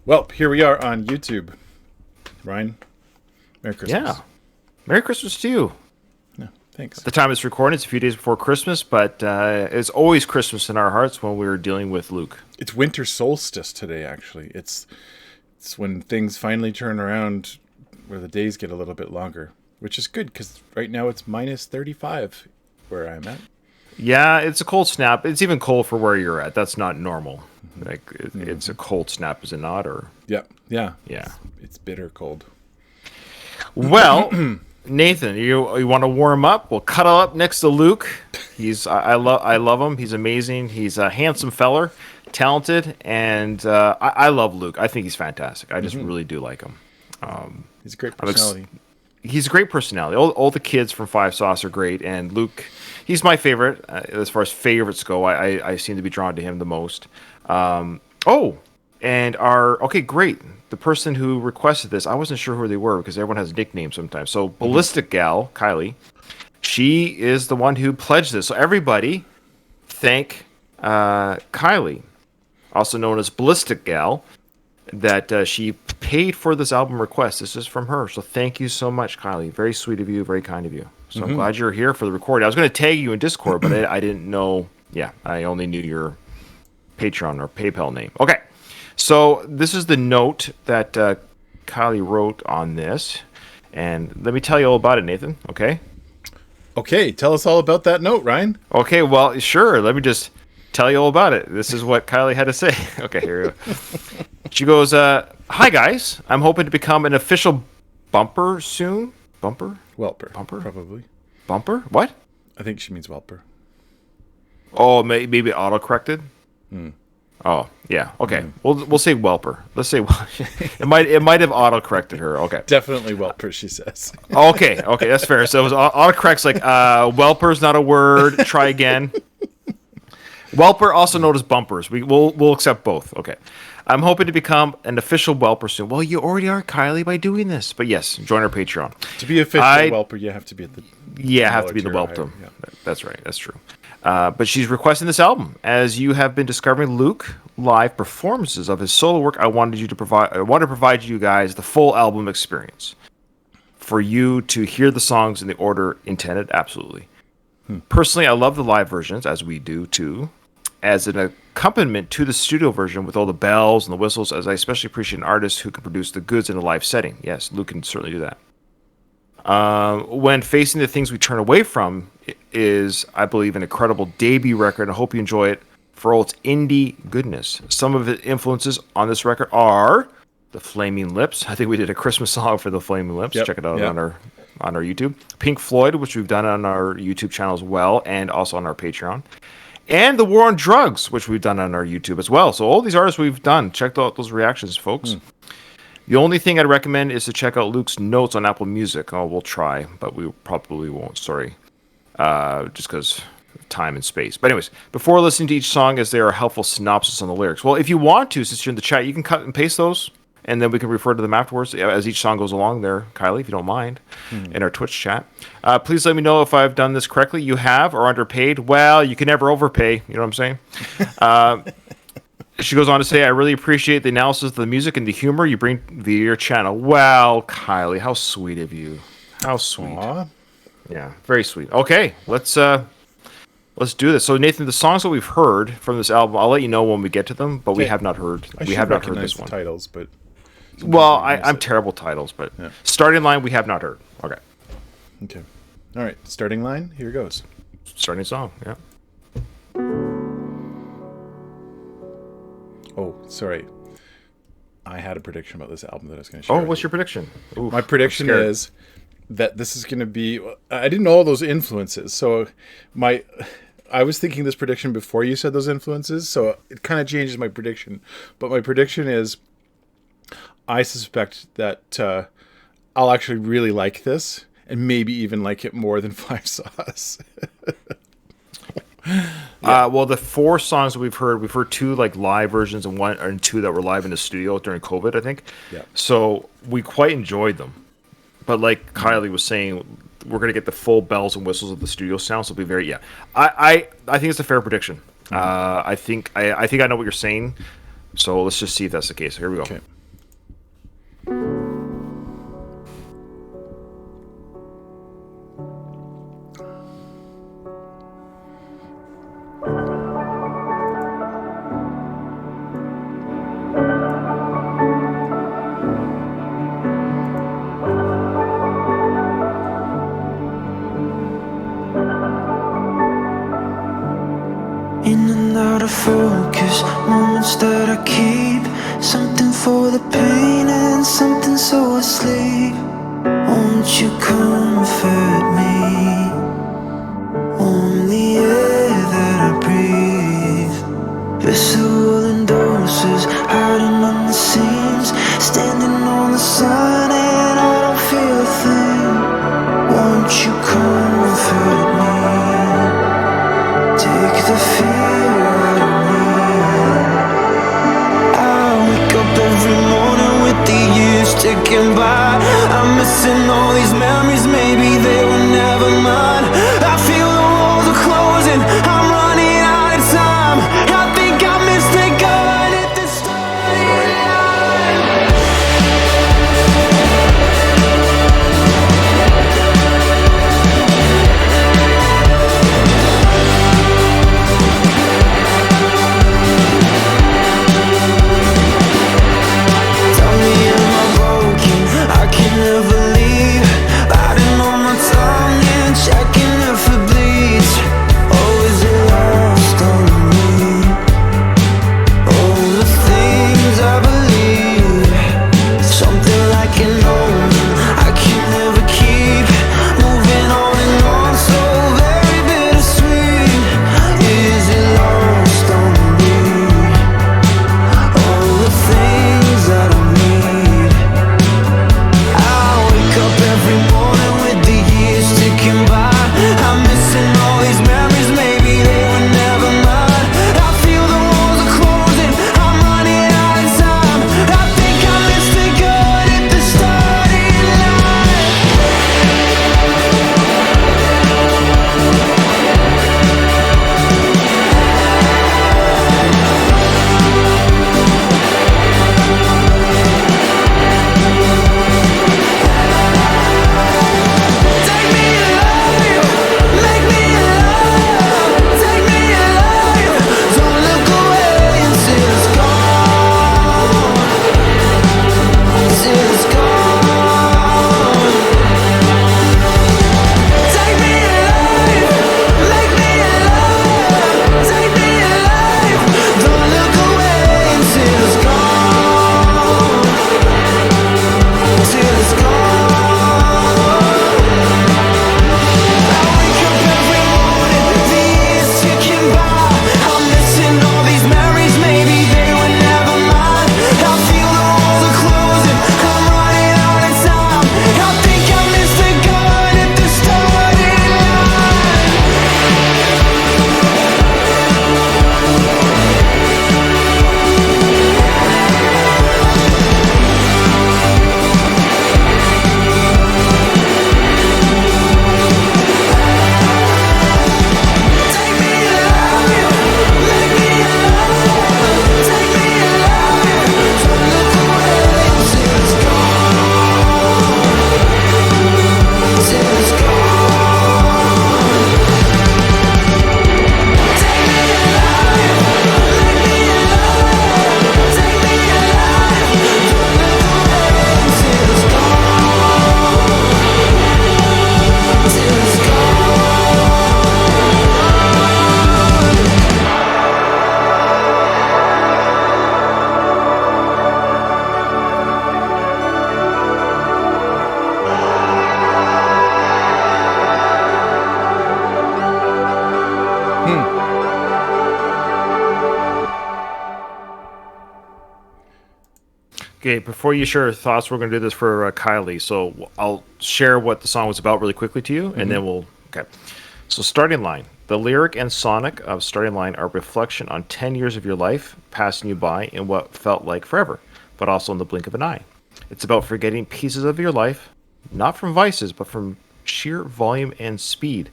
Well, here we are on YouTube. Ryan, Merry Christmas. Yeah. Merry Christmas to you. Yeah, thanks. At the time it's recording, it's a few days before Christmas, but it's always Christmas in our hearts when we're dealing with Luke. It's winter solstice today, actually. It's when things finally turn around where the days get a little bit longer, which is good because right now it's minus 35 where I'm at. Yeah, it's a cold snap. It's even cold for where you're at. That's not normal. It's a cold snap, is it not? Or Yeah. It's bitter cold. Well, Nathan, you want to warm up? We'll cuddle up next to Luke. I love him. He's amazing. He's a handsome feller, talented, and I love Luke. I think he's fantastic. I just really do like him. He's a great personality. He's a great personality. All the kids from Five Sauce are great, and Luke, he's my favorite as far as favorites go. I seem to be drawn to him the most. Great. The person who requested this, I wasn't sure who they were because everyone has nicknames sometimes. So Ballistic Gal, Kylie, she is the one who pledged this. So everybody thank Kylie, also known as Ballistic Gal, that she paid for this album request. This is from her. So thank you so much, Kylie. Very sweet of you, very kind of you. So I'm glad you're here for the recording. I was going to tag you in Discord, but I didn't know. Yeah, I only knew your Patreon or PayPal name. Okay. So this is the note that Kylie wrote on this. And let me tell you all about it, Nathan. Okay? Okay, tell us all about that note, Ryan. Okay, well, sure. Let me just tell you all about it. This is what Kylie had to say. Okay, here we go. She goes, hi, guys. I'm hoping to become an official bumper soon. Bumper? Welper. Bumper? Probably. Bumper? What? I think she means Welper. Oh, maybe auto-corrected? Oh, yeah. Okay. We'll say Welper. Let's say it might have auto-corrected her. Okay. Definitely Welper, she says. Okay, that's fair. So it was autocorrect's like Welper's not a word. Try again. Welper, also known as bumpers. We'll accept both. Okay. I'm hoping to become an official Welper soon. Well, you already are, Kylie, by doing this. But yes, join our Patreon. To be official Welper, you have to be at the have to be the Welpdom. Yeah. That's right. That's true. But she's requesting this album. As you have been discovering Luke live performances of his solo work, I want to provide you guys the full album experience. For you to hear the songs in the order intended, absolutely. Personally, I love the live versions, as we do too, as an accompaniment to the studio version with all the bells and the whistles, as I especially appreciate an artist who can produce the goods in a live setting. Yes, Luke can certainly do that. When facing the things we turn away from is, I believe, an incredible debut record. I hope you enjoy it for all its indie goodness. Some of the influences on this record are the Flaming Lips. I think we did a Christmas song for the Flaming Lips. Yep. Check it out on our YouTube. Pink Floyd, which we've done on our YouTube channel as well, and also on our Patreon. And the War on Drugs, which we've done on our YouTube as well. So all these artists we've done. Check out those reactions, folks. The only thing I'd recommend is to check out Luke's notes on Apple Music. Oh, we'll try, but we probably won't. Sorry. Just because of time and space. But anyways, before listening to each song, as there are helpful synopsis on the lyrics. Well, if you want to, since you're in the chat, you can cut and paste those, and then we can refer to them afterwards as each song goes along there, Kylie, if you don't mind, in our Twitch chat. Please let me know if I've done this correctly. You have, or underpaid. Well, you can never overpay. You know what I'm saying? She goes on to say, I really appreciate the analysis of the music and the humor you bring via your channel. Wow, Kylie, how sweet of you. How sweet. Aww. Yeah, very sweet. Okay, let's do this. So Nathan, the songs that we've heard from this album, I'll let you know when we get to them, but we have not heard. We have not heard this one. Titles, but I'm terrible titles, but Starting Line we have not heard. Okay. All right. Starting Line. Here goes. Starting song. Yeah. Oh, sorry. I had a prediction about this album that I was going to share. Oh, what's your prediction? Ooh, my prediction is that this is going to be... I didn't know all those influences, so I was thinking this prediction before you said those influences, so it kind of changes my prediction. But my prediction is I suspect that I'll actually really like this, and maybe even like it more than Five Sauce. Well, the 4 songs that we've heard 2 like live versions and 2 that were live in the studio during COVID, I think. Yeah. So we quite enjoyed them. But like Kylie was saying, we're gonna get the full bells and whistles of the studio sound. So it'll be very I think it's a fair prediction. I think I know what you're saying. So let's just see if that's the case. Here we go. Okay. In and out of focus, moments that I keep. Something for the pain and something so asleep. Won't you comfort me? On the air that I breathe. Visceral in doses, hiding on the seams. Standing on the sun and I don't feel a thing. Won't you comfort me? Take the fear out of me. I wake up every morning with the years ticking by. I'm missing all these memories, maybe they were never mine. I feel the walls are closing, I'm running out of time. I think I missed the gun at the starting line. Tell me, am I broken? I can never leave. Biting on my tongue and checking if it bleeds. Oh, is it lost on me? Oh, the things I believe. Something like an omen I can never keep. Moving on and on, so very bittersweet. Is it lost on me? All the things that I need. I wake up every morning with the years ticking by. I'm missing all these memories, maybe they were never mine. I feel the walls are closing, I'm running out of time. I think I missed the gun at the starting line. Take me alive, make me alive. Take me alive, don't look away until it's gone. Till it's gone. Take me alive, make me alive. Take me alive, don't look away until it's gone. Till it's gone. I wake up every morning, the years ticking by. I'm missing all these memories, maybe they were never mine. I feel the walls are closing, I'm running out of time. I think I missed the gun at the starting line. Take me alive, make me alive. Take me alive, don't look away until it's gone. Till it's gone. Take me alive, make me alive. Take me alive, don't look away until it's gone. Till it's gone. Okay, before you share your thoughts, we're going to do this for Kylie. So I'll share what the song was about really quickly to you, and then we'll. Okay. So, Starting Line. The lyric and sonic of Starting Line are a reflection on 10 years of your life passing you by in what felt like forever, but also in the blink of an eye. It's about forgetting pieces of your life, not from vices, but from sheer volume and speed.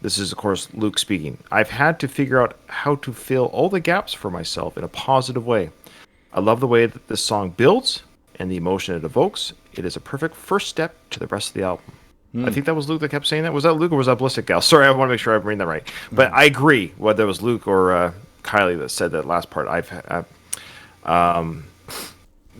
This is, of course, Luke speaking. I've had to figure out how to fill all the gaps for myself in a positive way. I love the way that this song builds and the emotion it evokes. It is a perfect first step to the rest of the album. I think that was Luke that kept saying that. Was that Luke or was that Ballistic Gal? Sorry, I want to make sure I'm reading that right. But I agree, whether it was Luke or Kylie that said that last part.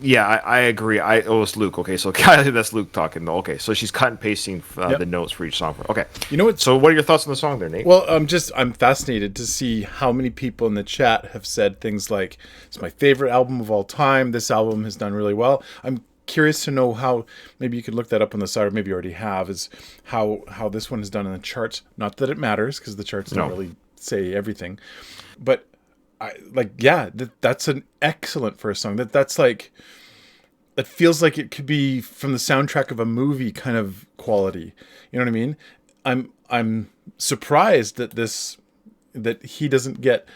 Yeah, I agree. It was Luke. Okay, so Kylie, that's Luke talking. Okay, so she's cut and pasting the notes for each song. Okay, You know what? so what are your thoughts on the song there, Nate? Well, I'm fascinated to see how many people in the chat have said things like, "It's my favorite album of all time. This album has done really well." I'm curious to know how. Maybe you could look that up on the side, or maybe you already have. Is how this one has done in the charts. Not that it matters, because the charts don't really say everything. But that's an excellent first song. That's like. It feels like it could be from the soundtrack of a movie kind of quality. You know what I mean? I'm surprised that he doesn't get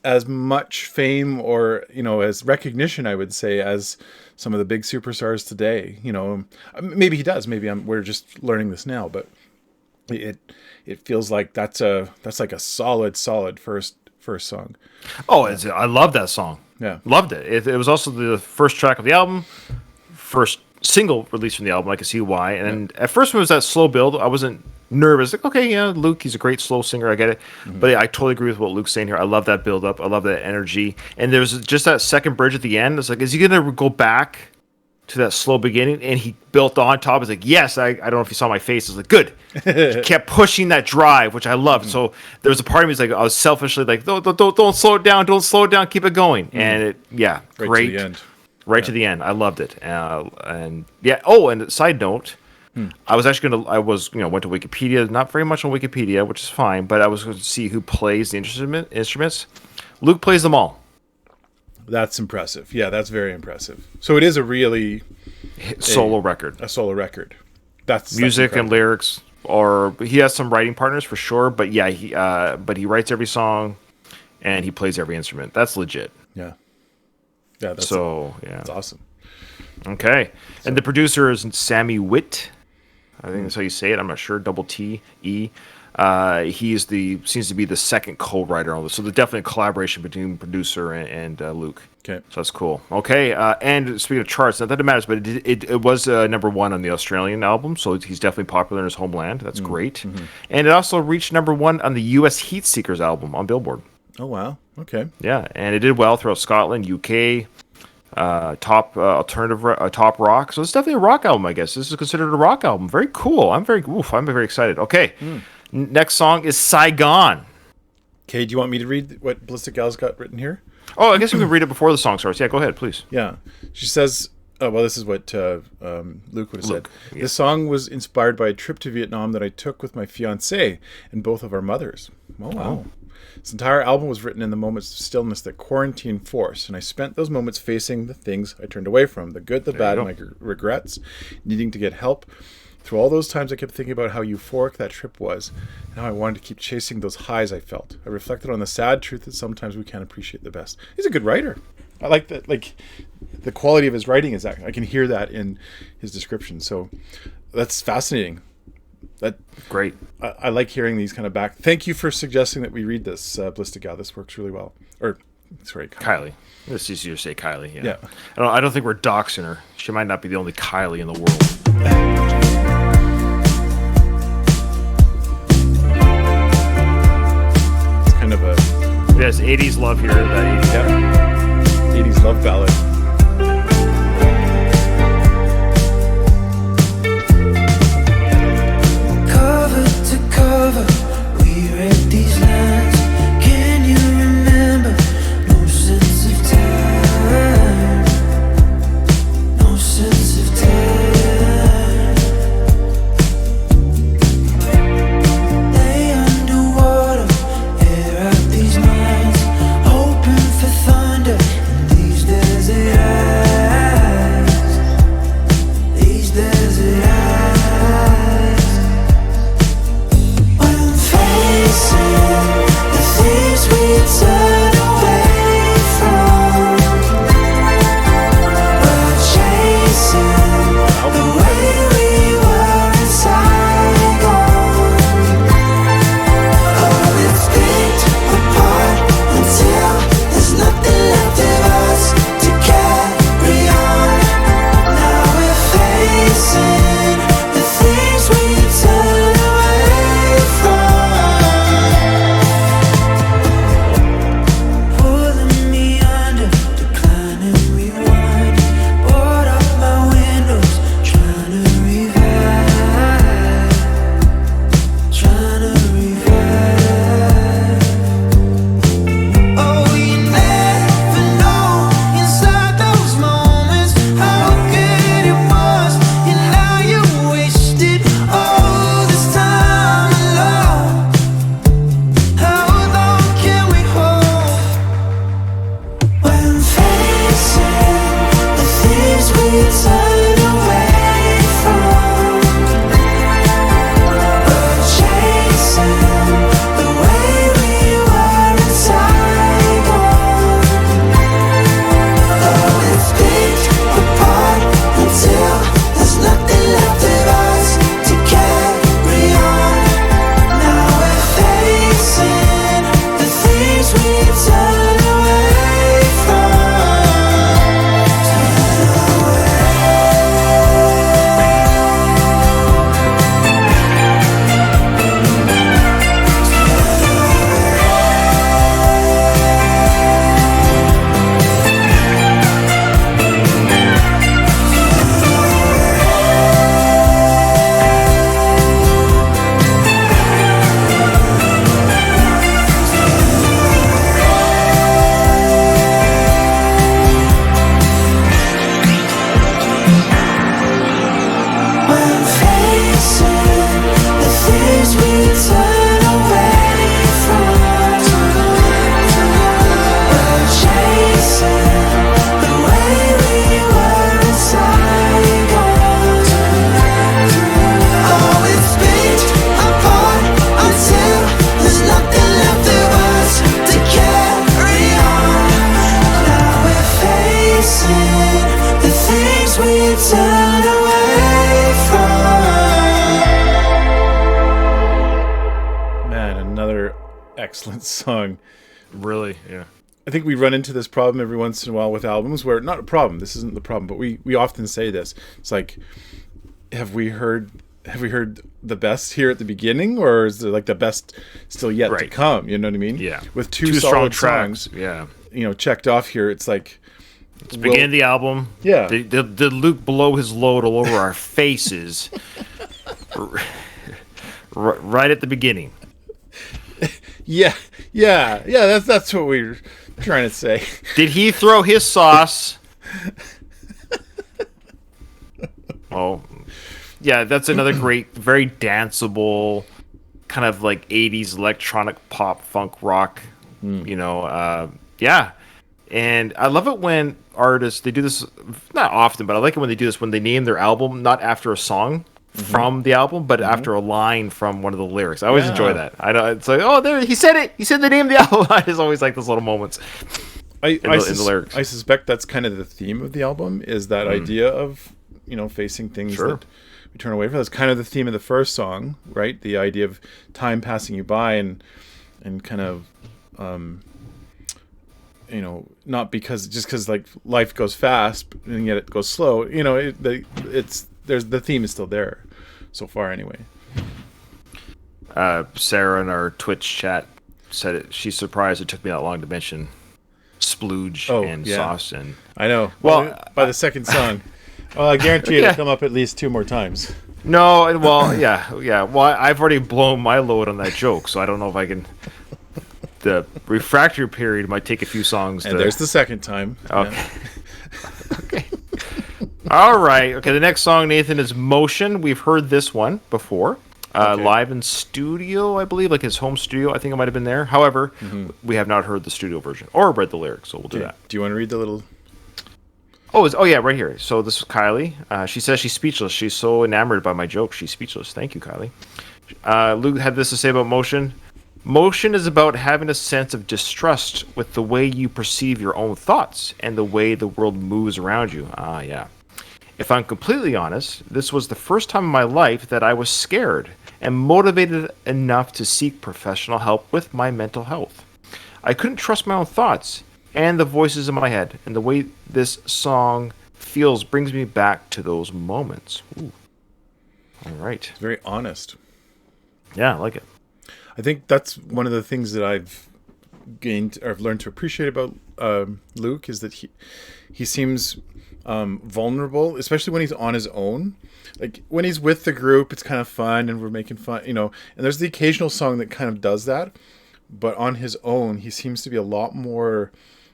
as much fame or, as recognition, I would say, as some of the big superstars today. Maybe he does. Maybe we're just learning this now, but it feels like that's like a solid first song. Oh, I love that song. Yeah. Loved it. It was also the first track of the album, first single released from the album. I can see why. And at first, when it was that slow build, I wasn't nervous. Like, okay, yeah, Luke, he's a great slow singer. I get it. Mm-hmm. But yeah, I totally agree with what Luke's saying here. I love that build up. I love that energy. And there's just that second bridge at the end. It's like, is he going to go back to that slow beginning? And he built on top. It's like, yes, I don't know if you saw my face. It's like, good. He kept pushing that drive, which I loved. Mm-hmm. So there was a part of me, like, I was selfishly like, don't slow it down. Don't slow it down. Keep it going. Mm-hmm. And great. To the end. Right to the end. I loved it. And yeah. Oh, and side note, I was actually went to Wikipedia, not very much on Wikipedia, which is fine, but I was going to see who plays the instruments. Luke plays them all. That's impressive. Yeah, that's very impressive. So it is a really solo record. A solo record. That's music and lyrics, or he has some writing partners for sure, but yeah, he writes every song and he plays every instrument. That's legit. Yeah. Yeah, that's awesome. Okay. So, and the producer is Sammy Witt. I think that's how you say it. I'm not sure. Double T E. He seems to be the second co-writer on this. So there's definitely a collaboration between producer and Luke. Okay. So that's cool. Okay. And speaking of charts, not that it matters, but it was number one on the Australian album. So he's definitely popular in his homeland. That's great. Mm-hmm. And it also reached number one on the U.S. Heat Seekers album on Billboard. Oh, wow. Okay. Yeah. And it did well throughout Scotland, UK, top alternative, top rock. So it's definitely a rock album, I guess. This is considered a rock album. Very cool. I'm very excited. Okay. Next song is Saigon. Okay, do you want me to read what Ballistic Gal's got written here? Oh, I guess we can read it before the song starts. Yeah, go ahead, please. Yeah. She says, this is what Luke would have said. Yeah. This song was inspired by a trip to Vietnam that I took with my fiancée and both of our mothers. Oh, wow. This entire album was written in the moments of stillness that quarantine forced, and I spent those moments facing the things I turned away from, the good, the bad, my regrets, needing to get help. Through all those times, I kept thinking about how euphoric that trip was, and how I wanted to keep chasing those highs I felt. I reflected on the sad truth that sometimes we can't appreciate the best. He's a good writer. I like that. Like, the quality of his writing is that I can hear that in his description. So that's fascinating. Great. I like hearing these kind of back. Thank you for suggesting that we read this, Ballistic Gal. This works really well. Or, sorry, Kylie. It's easier to say Kylie. Yeah. I don't think we're doxing her. She might not be the only Kylie in the world. It's kind of a... Yes, 80s love here. 80s love ballad. Thunder in these desert turn away from. Turn away from. Man, another excellent song. Really, yeah. I think we run into this problem every once in a while with albums where, not a problem, this isn't the problem, but we often say this. It's like, have we heard the best here at the beginning, or is there like the best still yet to come? You know what I mean? Yeah. With two solid songs, yeah, checked off here, it's like, it's the beginning of the album. Yeah. Did Luke blow his load all over our faces right at the beginning? Yeah. That's what we're trying to say. Did he throw his sauce? Oh, yeah. That's another great, very danceable, kind of like 80s electronic pop funk rock. Yeah. And I love it when artists, they do this, not often, but I like it when they do this, when they name their album not after a song from the album, but after a line from one of the lyrics. I always enjoy that. I know, it's like, oh, there, he said it. He said the name of the album. I just always like those little moments in the lyrics. I suspect that's kind of the theme of the album, is that idea of, facing things that we turn away from. That's kind of the theme of the first song, right? The idea of time passing you by and kind of, not because like life goes fast and yet it goes slow. The theme is still there so far anyway. Sarah in our Twitch chat said she's surprised it took me that long to mention splooge and sauce. And I know. Well, by the second song, I guarantee it'll come up at least 2 more times. No, well, yeah. Well, I've already blown my load on that joke, so I don't know if I can. The refractory period might take a few songs. And there's the second time. Okay. Yeah. Okay. All right. Okay. The next song, Nathan, is "Motion." We've heard this one before, live in studio, I believe, like his home studio. I think it might have been there. However, we have not heard the studio version or read the lyrics, so we'll do that. Do you want to read the little? Oh yeah, right here. So this is Kylie. She says she's speechless. She's so enamored by my joke. She's speechless. Thank you, Kylie. Luke had this to say about "Motion." Motion is about having a sense of distrust with the way you perceive your own thoughts and the way the world moves around you. Yeah. If I'm completely honest, this was the first time in my life that I was scared and motivated enough to seek professional help with my mental health. I couldn't trust my own thoughts and the voices in my head, and the way this song feels brings me back to those moments. Ooh. All right. It's very honest. Yeah, I like it. I think that's one of the things that I've learned to appreciate about Luke, is that he seems vulnerable, especially when he's on his own. Like when he's with the group, it's kind of fun and we're making fun, and there's the occasional song that kind of does that. But on his own, he seems to be a lot more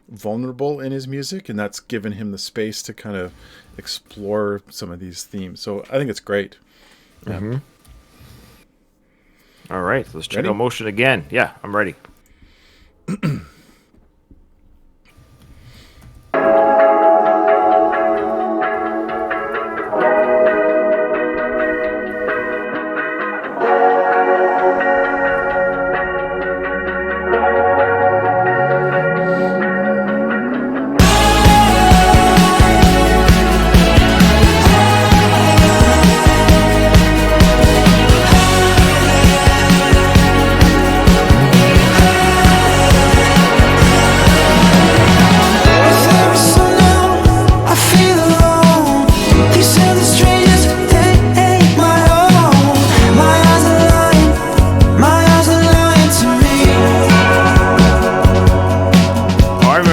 vulnerable in his music, and that's given him the space to kind of explore some of these themes. So I think it's great. Mm-hmm. All right, let's check out "Motion" again. Yeah, I'm ready.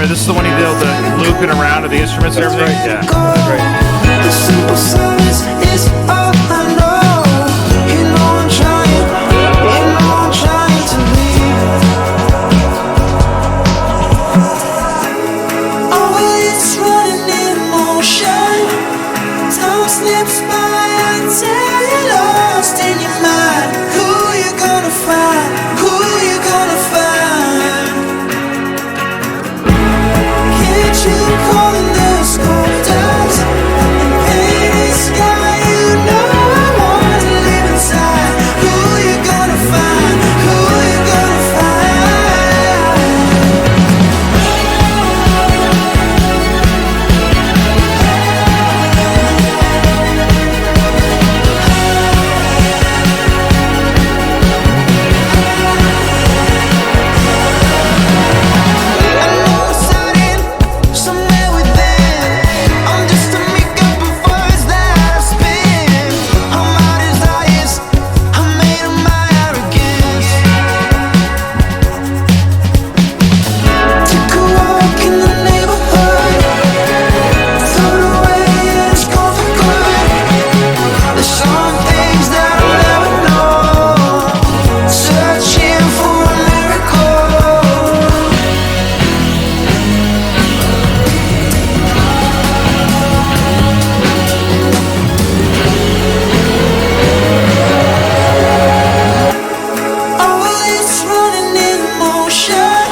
this is the one he did the looping around of the instruments and everything. right. Yeah. That's right. The simple silence is all I know. You know I'm trying to leave. Oh, it's running in motion. Time slips by until you're lost in your mind. Who you gonna find? Who you gonna find? Can't you call in the sculptors and paint the sky? You know I wanna live inside. Who you gonna find? Who you gonna find? I know it's hiding somewhere within. I'm just a makeup of words that I spin. All my desires are made of my arrogance. Took a walk in the neighborhood, threw it away and it's gone for good. There's some things that I'll never know, searching for a miracle. Oh, it's running in motion.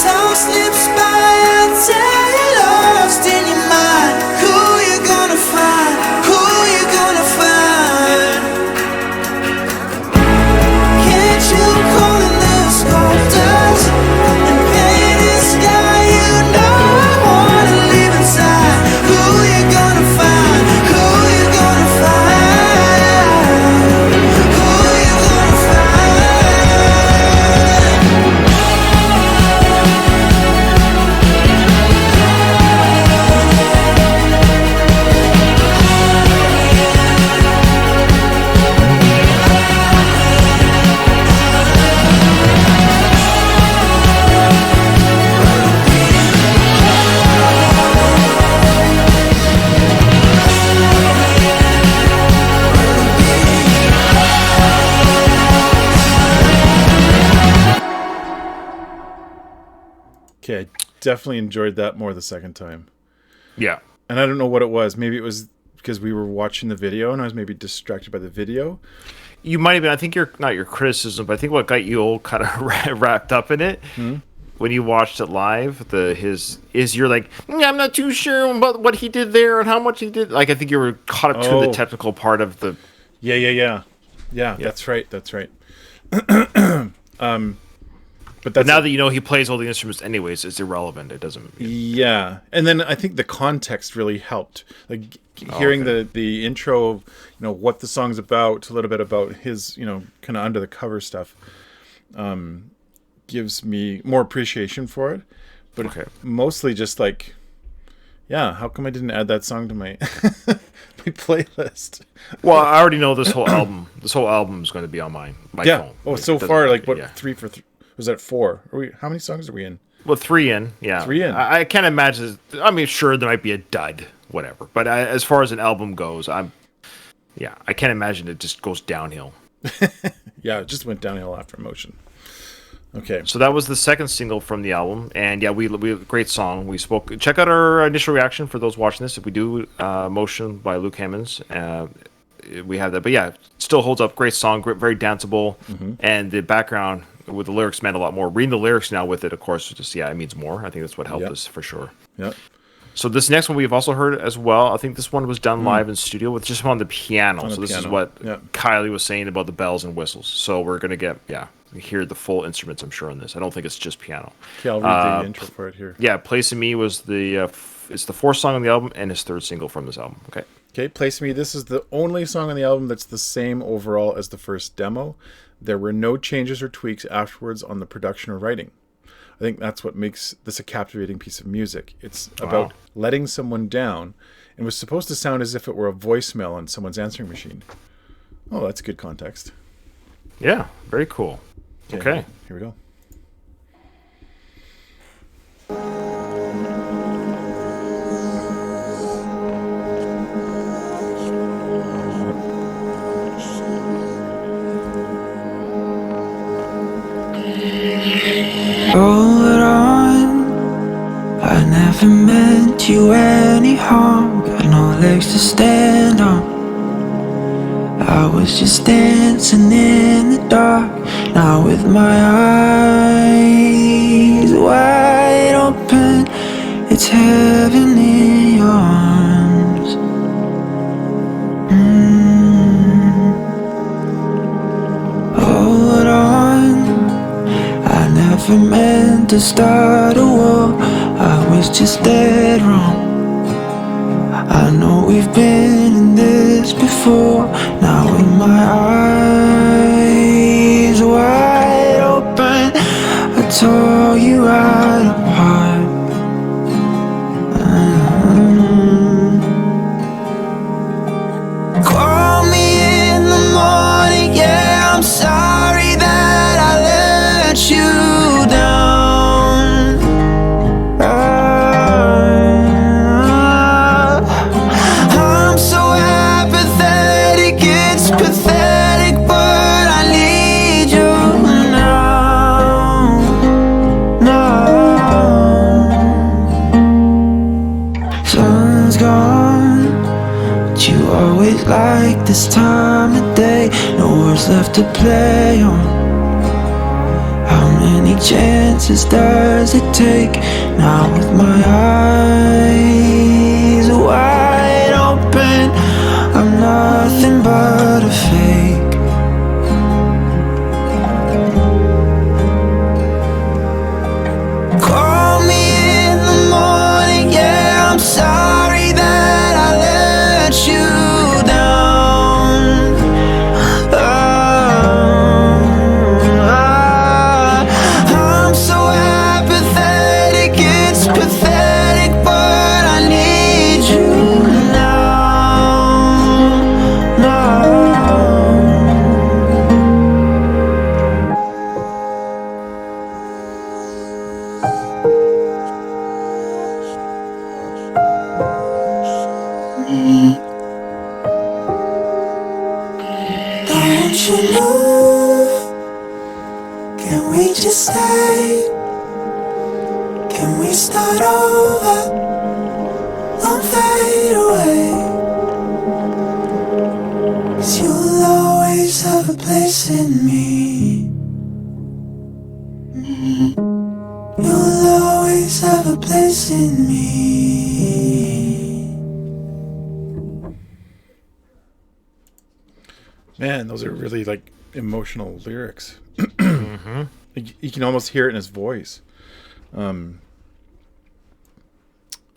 Time slips by until you're lost in your mind. Who you gonna find? Who you gonna find? Can't you call in the sculptors and paint the sky? You know I wanna live inside. Who you gonna find? Who you gonna find? Who you gonna find? Okay, I definitely enjoyed that more the second time. Yeah. And I don't know what it was. Maybe it was because we were watching the video and I was maybe distracted by the video. You might have been. I think not your criticism, but I think what got you all kind of wrapped up in it when you watched it live. You're like, I'm not too sure about what he did there and how much he did. Like I think you were caught up to the Oh. technical part of the. Yeah. That's right. But But that's now that you know he plays all the instruments, anyways, it's irrelevant. It doesn't. yeah. And then I think the context really helped. Like hearing the intro of, what the song's about, a little bit about his, kind of under the cover stuff, gives me more appreciation for it. But Okay. mostly just like, yeah, how come I didn't add that song to my my playlist? Well, I already know this whole album. This whole album is going to be on my Yeah. phone. Oh, Like, so it doesn't far, matter, like what, yeah. 3 for 3? Was that 4? How many songs are we in? Well, 3 in, yeah. 3 in. I can't imagine. I mean, sure, there might be a dud, whatever. But as far as an album goes, I can't imagine it just goes downhill. Yeah, it just went downhill after Emotion. Okay. So that was the second single from the album, and yeah, we have a great song. We spoke. Check out our initial reaction for those watching this. If we do "Motion" by Luke Hemmings, we have that. But yeah, still holds up. Great song, very danceable, and the background with the lyrics meant a lot more. Reading the lyrics now with it, of course, it means more. I think that's what helped Yep. us for sure. Yep. So this next one we've also heard as well. I think this one was done live in studio with just on the piano. On the So this is piano. what Yeah. Kylie was saying about the bells and whistles. So we're gonna hear the full instruments, I'm sure, on this. I don't think it's just piano. Okay, I'll read the intro for it here. Yeah, "Place in Me" was it's the fourth song on the album and his third single from this album. Okay. Okay, Place Me. This is the only song on the album that's the same overall as the first demo. There were no changes or tweaks afterwards on the production or writing. I think that's what makes this a captivating piece of music. It's about letting someone down and was supposed to sound as if it were a voicemail on someone's answering machine. Oh, that's good context. Yeah, very cool. Okay. Here we go. never meant you any harm. Got no legs to stand on. I was just dancing in the dark. Now with my eyes wide open, it's heaven in your arms. Hold on, I never meant to start a war. I was just dead wrong. I know we've been in this before. Now with my eyes wide open, I tore you right apart. Call me in the morning, yeah, I'm sorry that I let you down. I'm so apathetic, it's pathetic, but I need you now. Sun's gone, but you always like this time of day. No words left to play on. How many chances does it take? Now with my eyes wide open, I'm nothing but a fake. Call me in the morning, yeah, I'm sorry that I let you down. I'm so apathetic, it's pathetic, but I need you Don't you move? Can we just stay? Can we start over? Don't fade away. 'Cause you'll always have a place in me. You'll always have a place in me. Man, those are really like emotional lyrics. You can almost hear it in his voice. It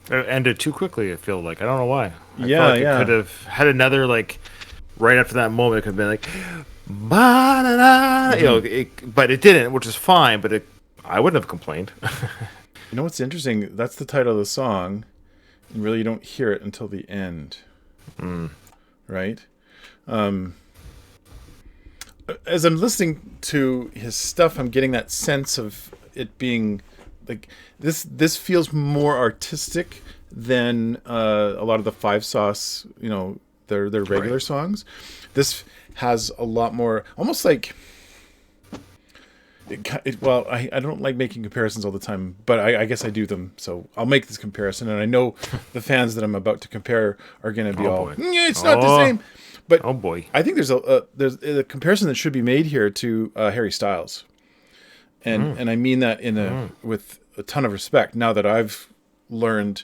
ended too quickly, I feel like. I don't know why. I Yeah, felt like yeah. It could have had another, like, right after that moment, it could have been like, ba-da-da, you know, but it didn't, which is fine, but I wouldn't have complained. You know what's interesting? That's the title of the song, and really you don't hear it until the end. Right? As I'm listening to his stuff, I'm getting that sense of it being like this feels more artistic than a lot of the Five Sauce, you know, their regular songs. This has a lot more, almost like I don't like making comparisons all the time, but I guess I do them, so I'll make this comparison, and I know the fans that I'm about to compare are going to be boy. It's not the same. But Oh, boy. I think there's a comparison that should be made here to Harry Styles, and I mean that with a ton of respect. Now that I've learned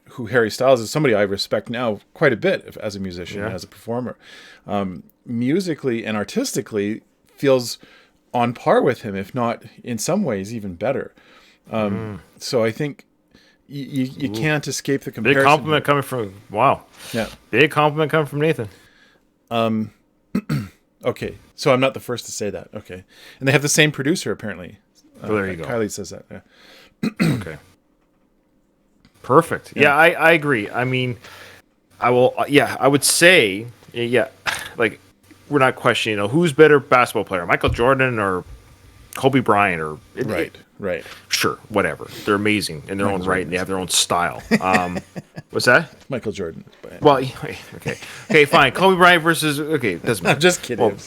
who Harry Styles is, somebody I respect now quite a bit as a musician, as a performer, musically and artistically feels on par with him, if not in some ways even better. So I think you can't escape the comparison. Big compliment coming from, wow. Yeah. Big compliment coming from Nathan. Okay, so I'm not the first to say that. Okay, and they have the same producer apparently. Well, there you go. Kylie says that. Yeah. Okay. Perfect. Yeah, I agree. I mean, I would say, like, we're not questioning, who's better basketball player, Michael Jordan or Kobe Bryant or Right. Sure, whatever. They're amazing in their own right, and they have their own style. What's that? Michael Jordan. Well, okay, fine. Kobe Bryant versus doesn't matter. I'm just kidding. Well,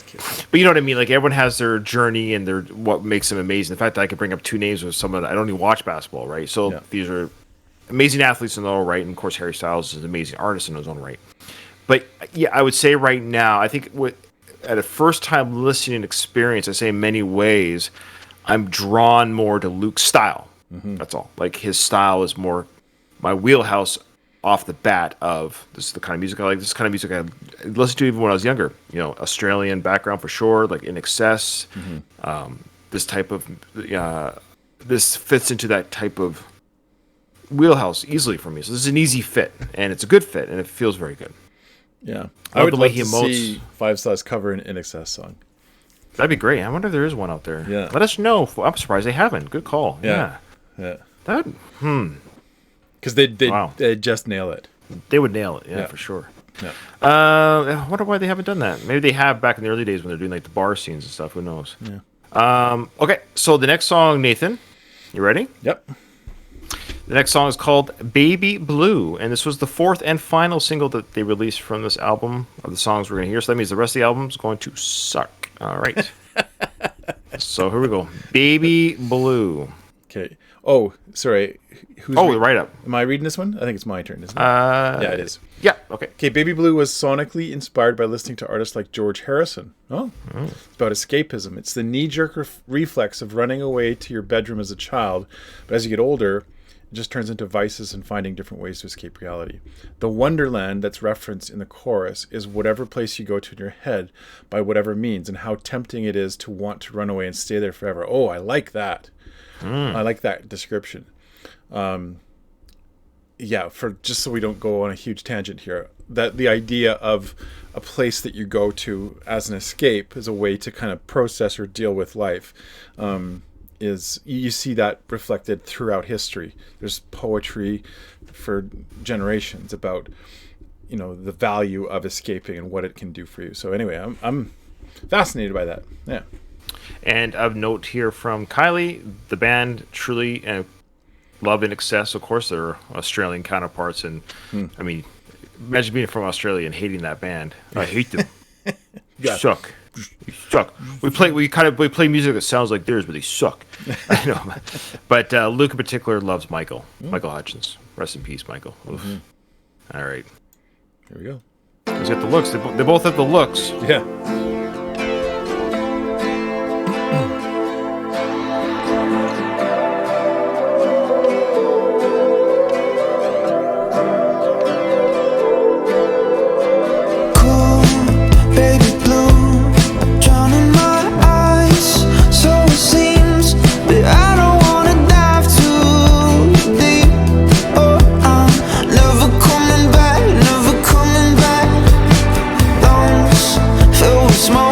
but you know what I mean. Like, everyone has their journey and what makes them amazing. The fact that I could bring up two names of someone I don't even watch basketball, right? So these are amazing athletes in their own right, and of course Harry Styles is an amazing artist in his own right. But yeah, I would say right now, I think at a first time listening experience, I say in many ways, I'm drawn more to Luke's style. That's all. Like his style is more my wheelhouse off the bat of this is the kind of music I like. This kind of music I listened to even when I was younger. You know, Australian background for sure, like In Excess. This type of this fits into that type of wheelhouse easily for me. So this is an easy fit, and it's a good fit, and it feels very good. Yeah, I would love to see Five Stars cover an In Excess song. That'd be great. I wonder if there is one out there. Yeah, let us know. I'm surprised they haven't. Good call. Yeah. That because they just nail it. They would nail it. Yeah, for sure. Yeah. I wonder why they haven't done that. Maybe they have back in the early days when they're doing like the bar scenes and stuff. Who knows? Yeah. Okay, so the next song, Nathan, you ready? Yep. The next song is called Baby Blue, and this was the fourth and final single that they released from this album of the songs we're going to hear. So that means the rest of the album is going to suck. All right. So here we go. Baby Blue. Okay. Oh, sorry. Right up. Am I reading this one? I think it's my turn, isn't it? Yeah, it is. Yeah, okay. Okay, Baby Blue was sonically inspired by listening to artists like George Harrison. It's about escapism. It's the knee-jerk reflex of running away to your bedroom as a child, but as you get older, it just turns into vices and finding different ways to escape reality. The wonderland that's referenced in the chorus is whatever place you go to in your head by whatever means, and how tempting it is to want to run away and stay there forever. Oh, I like that. I like that description. For just so we don't go on a huge tangent here, that the idea of a place that you go to as an escape as a way to kind of process or deal with life, is you see that reflected throughout history. There's poetry for generations about, you know, the value of escaping and what it can do for you. So anyway, I'm fascinated by that. Yeah. And of note here from Kylie, the band truly love In Excess. Of course, they're Australian counterparts, and I mean, imagine being from Australia and hating that band. I hate them. Suck. You suck. We play music that sounds like theirs, but they suck. I know. But Luke in particular loves Michael Hutchins. Rest in peace, Michael. All right. Here we go. He's got the looks. They both have the looks. Yeah. Small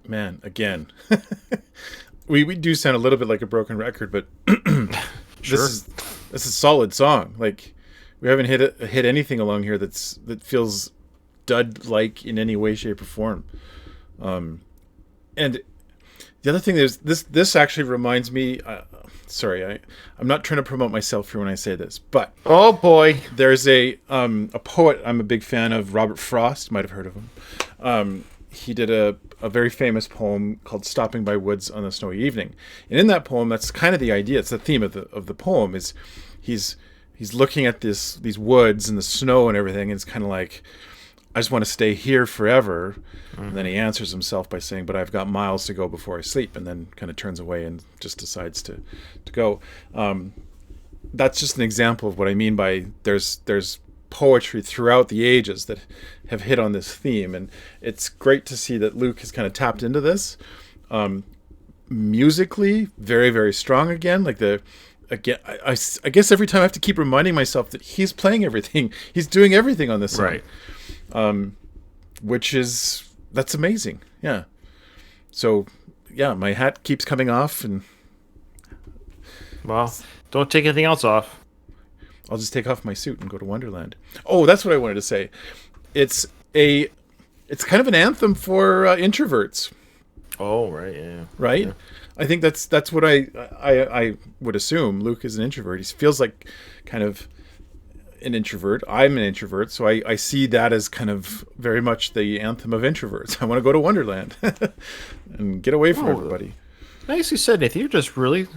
Man, again, we do sound a little bit like a broken record, but Sure. this is a solid song. Like, we haven't hit anything along here that feels dud like in any way, shape, or form. And the other thing is this actually reminds me. Sorry, I'm not trying to promote myself here when I say this, but Oh boy. there's a poet I'm a big fan of, Robert Frost. Might have heard of him. He did a very famous poem called "Stopping by Woods on a Snowy Evening," and in that poem, that's kind of the idea. It's the theme of the poem. Is he's looking at these woods and the snow and everything, and it's kind of like, I just want to stay here forever. And then he answers himself by saying, but I've got miles to go before I sleep, and then kind of turns away and just decides to go. That's just an example of what I mean by there's poetry throughout the ages that have hit on this theme, and it's great to see that Luke has kind of tapped into this. Musically, very, very strong again. Like I guess every time I have to keep reminding myself that he's playing everything. He's doing everything on this song. Right. That's amazing. Yeah. So, yeah, my hat keeps coming off, and Well, don't take anything else off. I'll just take off my suit and go to Wonderland. Oh, that's what I wanted to say. It's kind of an anthem for introverts, Oh, right. Yeah. right? Yeah. I think that's what I would assume. Luke is an introvert. He feels like kind of an introvert. I'm an introvert, so I see that as kind of very much the anthem of introverts. I want to go to Wonderland and get away from everybody. Nicely said, Nathan.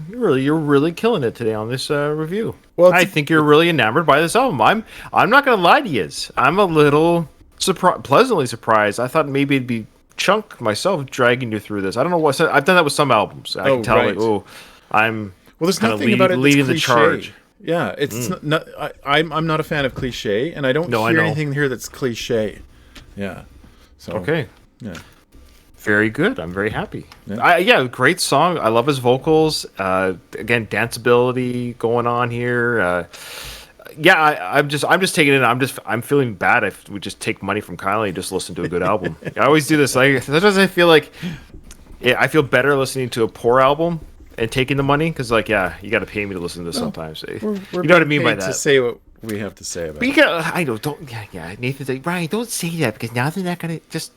You're really killing it today on this review. Well, I think you're really enamored by this album. I'm not gonna lie to you. I'm a little pleasantly surprised. I thought maybe it'd be Chunk myself dragging you through this. I don't know what I've done that with some albums. I can tell right. I'm There's kinda nothing about it that's leading the cliche. charge. Yeah, it's not. I'm not a fan of cliche, and I don't No, I hear know. anything here that's cliche. Yeah. So Okay. Yeah. Very good. I'm very happy. Great song. I love his vocals. Again, danceability going on here. I'm just taking it in. I'm feeling bad if we just take money from Kylie and just listen to a good album. I always do this. Like, sometimes I feel like I feel better listening to a poor album and taking the money because, like, you got to pay me to listen to this sometimes. We're You know what I mean by paid that? To say what we have to say about But you it. got. I know. Don't. Yeah. Nathan's like, Ryan, don't say that because now they're not gonna just.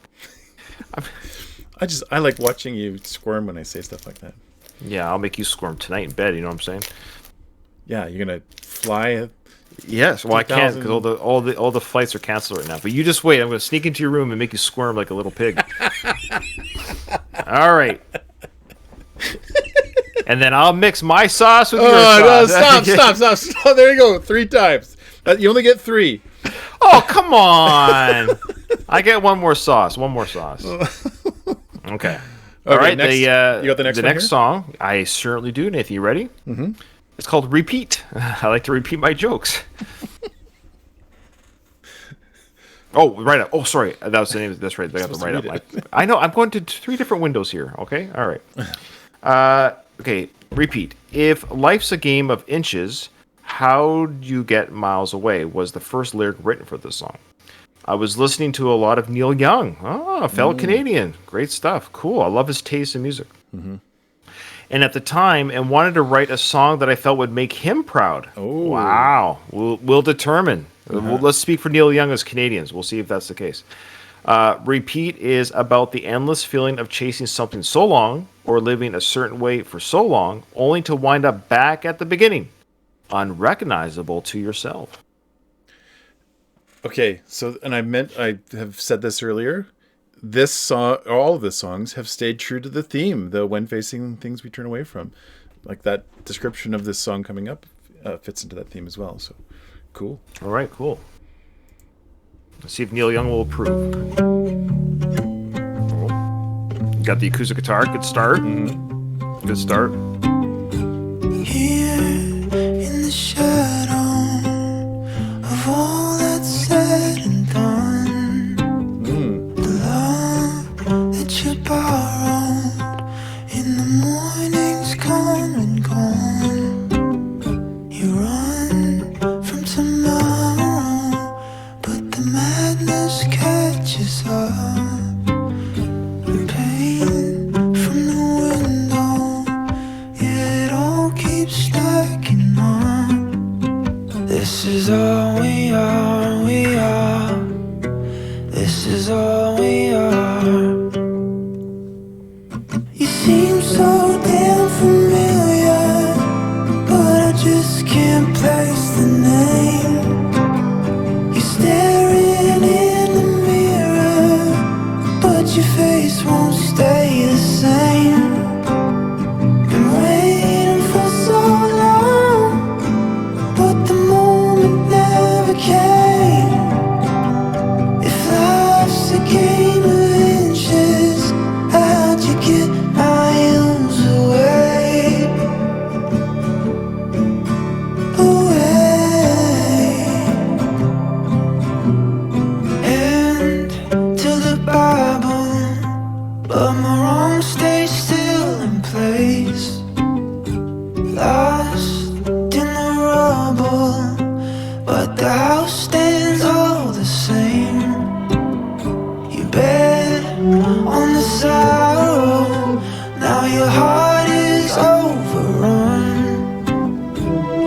I like watching you squirm when I say stuff like that. Yeah, I'll make you squirm tonight in bed. You know what I'm saying? Yeah, you're gonna fly. Yes. Well, I can't 2000 because all the flights are canceled right now. But you just wait. I'm gonna sneak into your room and make you squirm like a little pig. All right. And then I'll mix my sauce with your Oh sauce. no! Stop! There you go. 3 times. You only get 3. Oh, come on! I get one more sauce. Okay. All right. next- you got the next one here? song. I certainly do. Nathan, you ready? Mm-hmm. It's called "Repeat." I like to repeat my jokes. Oh, right up. Oh, sorry. That was the name. That's right. I got them right up. read I know. I'm going to 3 different windows here. Okay. All right. Okay. Repeat. If life's a game of inches, how do you get miles away? Was the first lyric written for this song. I was listening to a lot of Neil Young. Oh, a fellow Canadian. Great stuff. Cool. I love his taste in music. Mm-hmm. And at the time, and wanted to write a song that I felt would make him proud. Oh. Wow. We'll determine. Let's speak for Neil Young as Canadians. We'll see if that's the case. Repeat is about the endless feeling of chasing something so long or living a certain way for so long, only to wind up back at the beginning, unrecognizable to yourself. Okay, so I have said this earlier. This song, all of the songs have stayed true to the theme. The when facing things we turn away from, like that description of this song coming up, fits into that theme as well. So, cool. All right, cool. Let's see if Neil Young will approve. Got the acoustic guitar. Good start. Mm-hmm. Good start. Here in the shadow of all that's said and done, the love that you borrowed in the morning's come and gone. You run from tomorrow, but the madness catches up. The pain home stays still in place, lost in the rubble, but the house stands all the same. You bet on the sorrow, now your heart is overrun.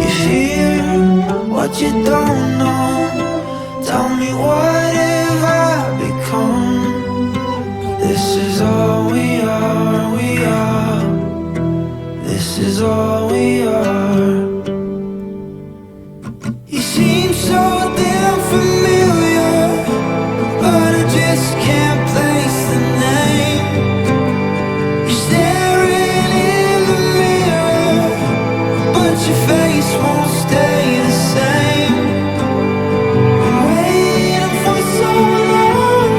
You fear what you don't know, tell me what have I become? This is all we are, we are. This is all we are. You seem so damn familiar, but I just can't place the name. You're staring in the mirror, but your face won't stay the same. Been waiting for so long,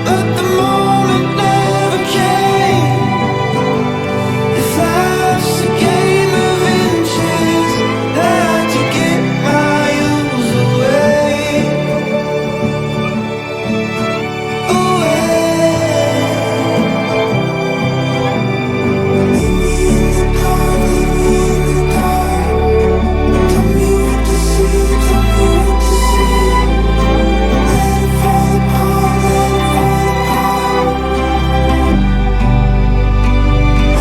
but the moment never came. If life's a game of inches, how'd you get miles away? Away. Leave me in the dark, leave me in the dark. Tell me what to see, tell me what to see. Let it fall apart, let it fall apart.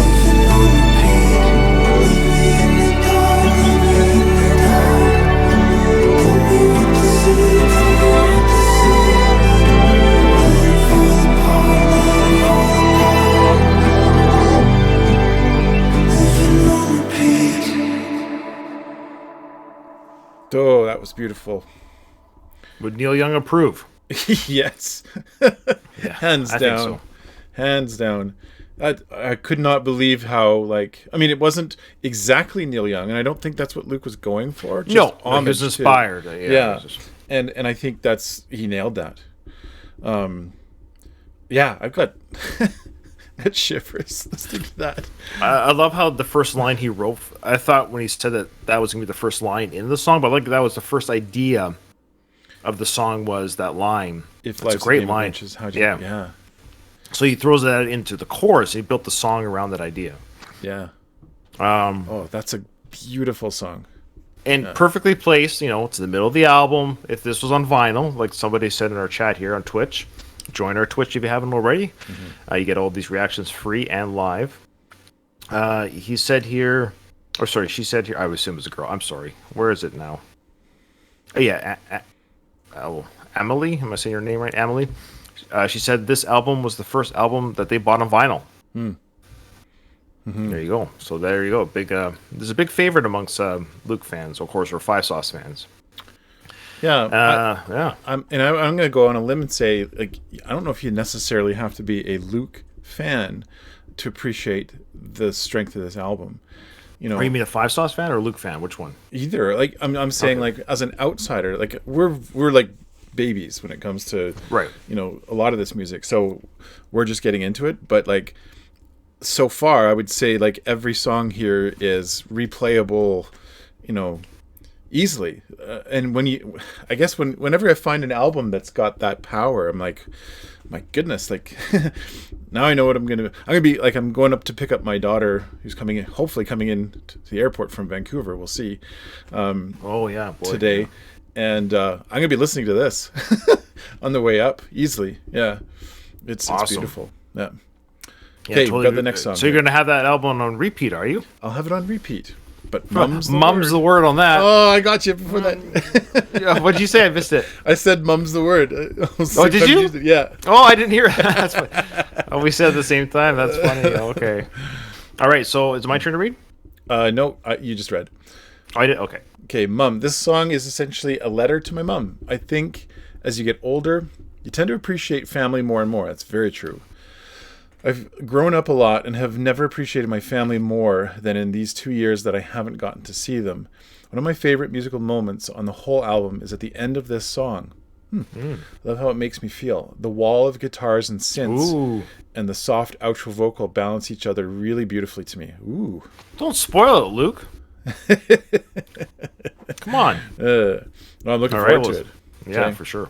Living on repeat. Leave me in the dark, leave me in the dark. Tell me what to see, tell me what to see. Let it fall apart, let it fall apart. Living on repeat. Oh, that was beautiful. Would Neil Young approve? Yes. Hands I think down. so. Hands down. I could not believe how, like, I mean, it wasn't exactly Neil Young, and I don't think that's what Luke was going for. Just No, it homage was to- inspired. Yeah. it was just- And I think he nailed that. Yeah, I've got that shivers listening to that. I love how the first line he wrote. I thought when he said that was going to be the first line in the song, but like that was the first idea of the song was that line. If It's a life's great game of line. inches, how'd you, Yeah. yeah, So he throws that into the chorus. He built the song around that idea. yeah. Oh, that's a beautiful song. And perfectly placed, it's in the middle of the album. If this was on vinyl, like somebody said in our chat here on Twitch, join our Twitch if you haven't already. You get all these reactions free and live. He said here, or sorry, she said here, I would assume it was a girl. I'm sorry. Where is it now? Oh, yeah. Emily, am I saying her name right? Emily. She said this album was the first album that they bought on vinyl. There you go. So there you go. There's a big favorite amongst Luke fans, of course, or Five Sauce fans. Yeah, Yeah. I'm going to go on a limb and say, like, I don't know if you necessarily have to be a Luke fan to appreciate the strength of this album. Or you mean a Five Sauce fan or a Luke fan? Which one? Either. Like, I'm saying, Okay. like, as an outsider, like, we're like babies when it comes to Right. a lot of this music. So we're just getting into it, but like so far, I would say like every song here is replayable, easily. And whenever I find an album that's got that power, I'm like, my goodness, like now I know what I'm gonna be like. I'm going up to pick up my daughter, who's hopefully coming in to the airport from Vancouver. We'll see. Oh yeah, boy, Today. yeah. And I'm gonna be listening to this on the way up easily. Yeah, it's Awesome. beautiful. Yeah. Yeah, Okay, totally we've got the agree. next song. So you're gonna have that album on repeat, are you? I'll have it on repeat. But Mum's mum's the word on that. Oh, I got you before that. Yeah, what'd you say? I missed it. I said mum's the word. Oh, did you? Yeah. Oh, I didn't hear it. That's funny. Oh, we said at the same time. That's funny. Okay. All right. So it's my turn to read. No, you just read. Oh, I did. Okay. Okay, Mum. This song is essentially a letter to my mum. I think as you get older, you tend to appreciate family more and more. That's very true. I've grown up a lot and have never appreciated my family more than in these 2 years that I haven't gotten to see them. One of my favorite musical moments on the whole album is at the end of this song. I love how it makes me feel. The wall of guitars and synths Ooh. and the soft outro vocal balance each other really beautifully to me. Ooh. Don't spoil it, Luke. Come on. No, I'm looking All forward right, to well, it. Yeah, Okay. for sure.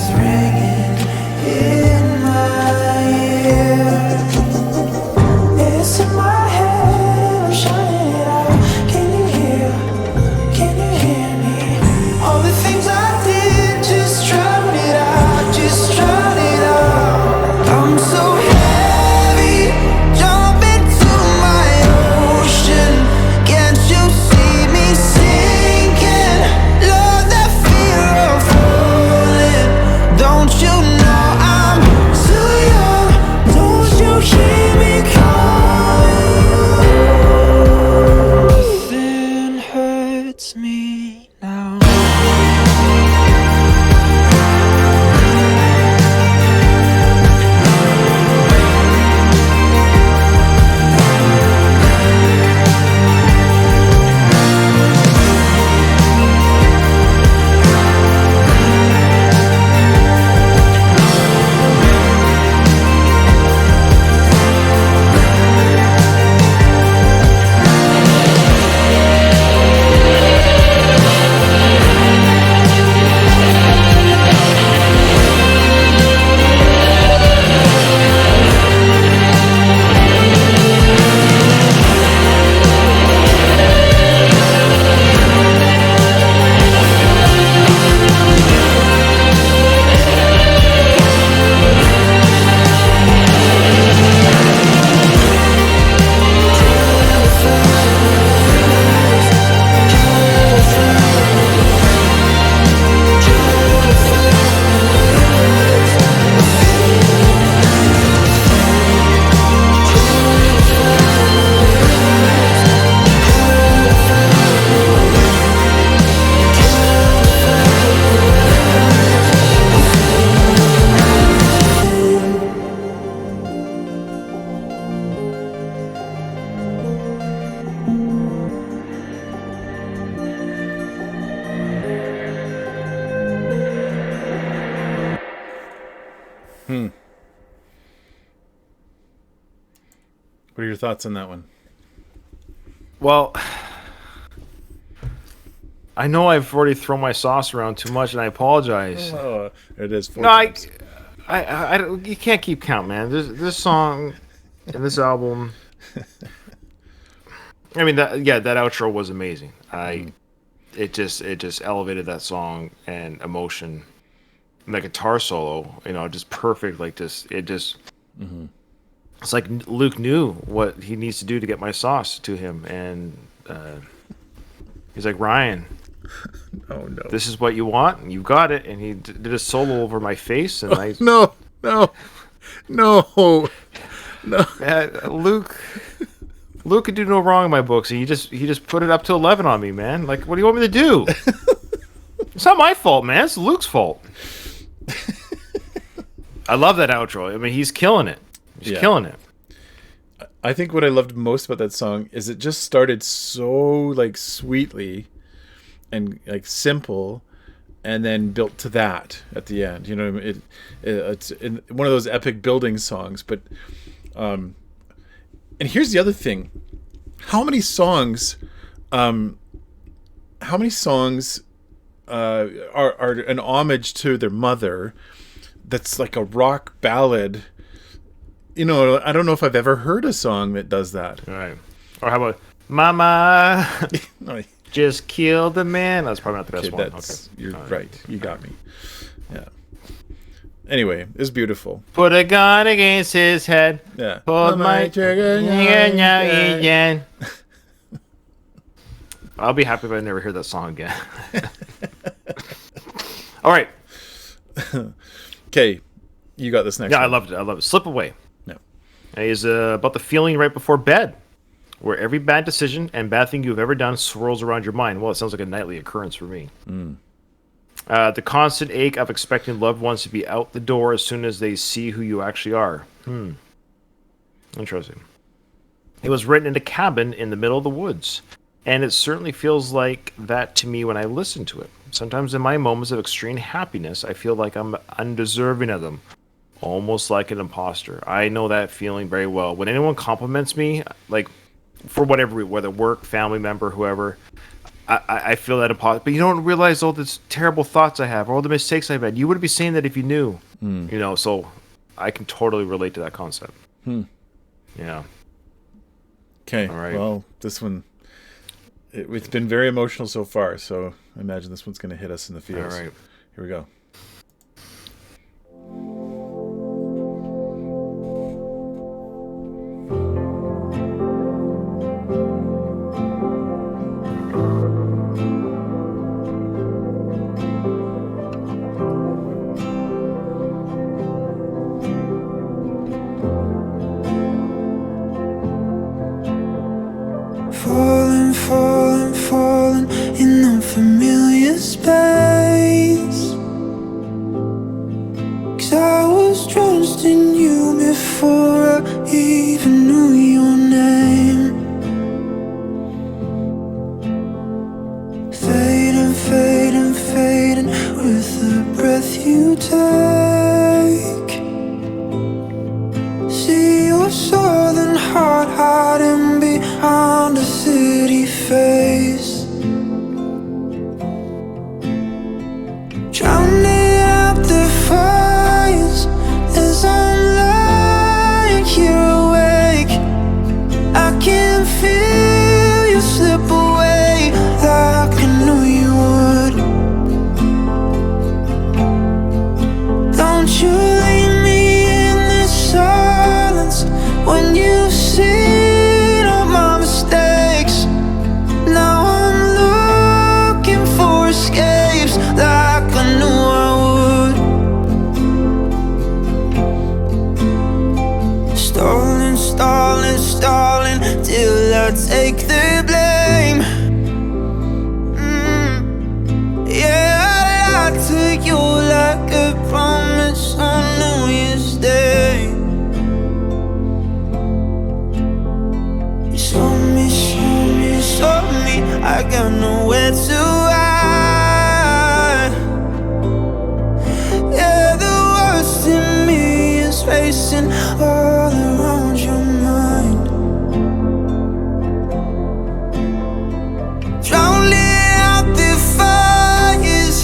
is ringing in my ear. It's in my head, I'm shining it out. Can you hear me? All the things I did, just drown it out, just drown it out. I'm so heavy, jump into my ocean. Can't you see me sinking? Love that fear of falling. Don't you know I'm too young? Don't you hear me calling? Nothing hurts me now. What are your thoughts on that one? Well, I know I've already thrown my sauce around too much, and I apologize. Oh, it is. Four No, times. I don't- you can't keep count, man. This song and this album. I mean, that outro was amazing. It just elevated that song and emotion. And the guitar solo, just perfect. Like it's like Luke knew what he needs to do to get my sauce to him, and he's like, Ryan, Oh no! this is what you want, and you got it. And he did a solo over my face, and No! Luke could do no wrong in my books. He just put it up to 11 on me, man. Like, what do you want me to do? It's not my fault, man. It's Luke's fault. I love that outro. I mean, he's killing it. He's killing it. I think what I loved most about that song is it just started so like sweetly and like simple, and then built to that at the end. You know what I mean? It's one of those epic building songs. But and here's the other thing: how many songs are an homage to their mother? That's like a rock ballad. I don't know if I've ever heard a song that does that. All right. Or how about Mama No, just killed the man? That's probably not the best okay, one. that's, Okay. You're right. You got me. Yeah. Anyway, it's beautiful. Put a gun against his head. Yeah. Pulled my trigger. Again. I'll be happy if I never hear that song again. All right. Okay, you got this next Yeah, one. I loved it. Slip Away. No. Is about the feeling right before bed, where every bad decision and bad thing you've ever done swirls around your mind. Well, it sounds like a nightly occurrence for me. The constant ache of expecting loved ones to be out the door as soon as they see who you actually are. Interesting. It was written in a cabin in the middle of the woods, and it certainly feels like that to me when I listen to it. Sometimes in my moments of extreme happiness, I feel like I'm undeserving of them, almost like an imposter. I know that feeling very well. When anyone compliments me, like for whatever, whether work, family member, whoever, I feel that but you don't realize all the terrible thoughts I have, all the mistakes I've had. You wouldn't be saying that if you knew, So I can totally relate to that concept. Yeah. Okay. All right. Well, this one, it's been very emotional so far, so I imagine this one's going to hit us in the feels. All right. Here we go. Falling, falling, falling in unfamiliar space. 'Cause I was drenched in you before I even knew your name. Fading, fading, fading with the breath you take. See your southern heart hiding behind a city face. Drowning out the fires as I'm lying here awake. I can feel you slip away like I knew you would. Don't you leave me in this silence when you've seen all my mistakes. Now I'm looking for escapes like I knew I would. Stalling, stalling, stalling till I take the blame. Yeah, I lied to you like a promise on New Year's Day. You saw me, saw me, saw me, I got nowhere to hide. Yeah, the worst in me is racing all around your mind. Drowning out the fires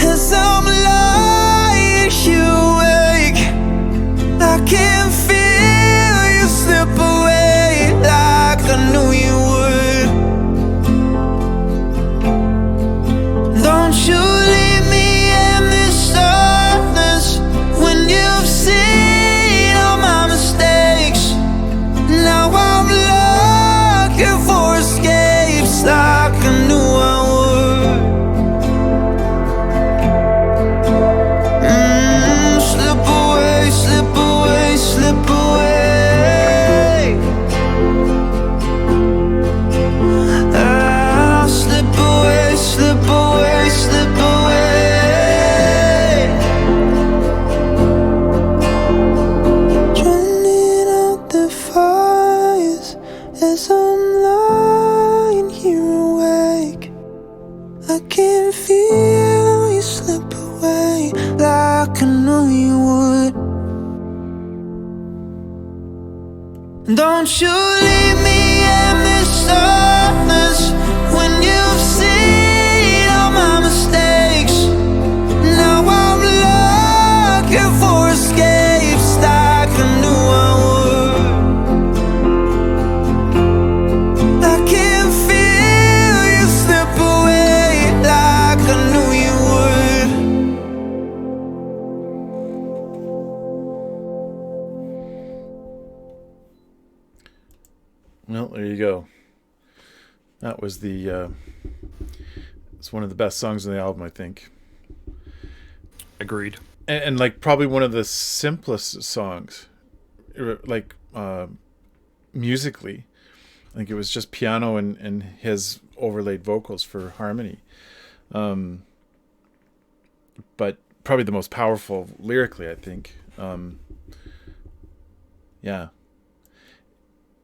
as I'm lying here awake. I can feel you slip away like I knew you would. Don't you leave me in this darkness when you've seen all my mistakes. Now I'm looking for escapes like I knew I would. Slip away, slip away, slip away. Ah, slip away, slip away, slip away. Drowning out the fires as I'm lying here awake. I can feel you slip away like I knew you would. Don't you leave me in this darkness when you've seen all my mistakes. Now I'm looking for escapes like I knew I would. I can feel you slip away like I knew you would. Well, there you go. That was it's one of the best songs on the album, I think. Agreed. And like probably one of the simplest songs, like musically. I think it was just piano and his overlaid vocals for harmony. But probably the most powerful lyrically, I think. Yeah.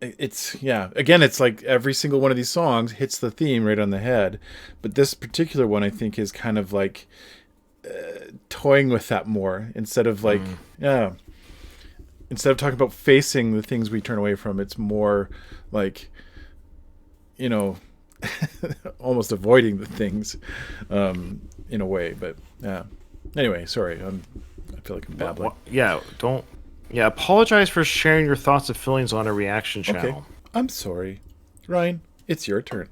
Again, it's like every single one of these songs hits the theme right on the head, but this particular one I think is kind of like toying with that more instead of like instead of talking about facing the things we turn away from. It's more like, almost avoiding the things in a way. But yeah. Anyway, sorry. I feel like I'm babbling. Apologize for sharing your thoughts and feelings on a reaction Okay. channel. I'm sorry. Ryan, it's your turn.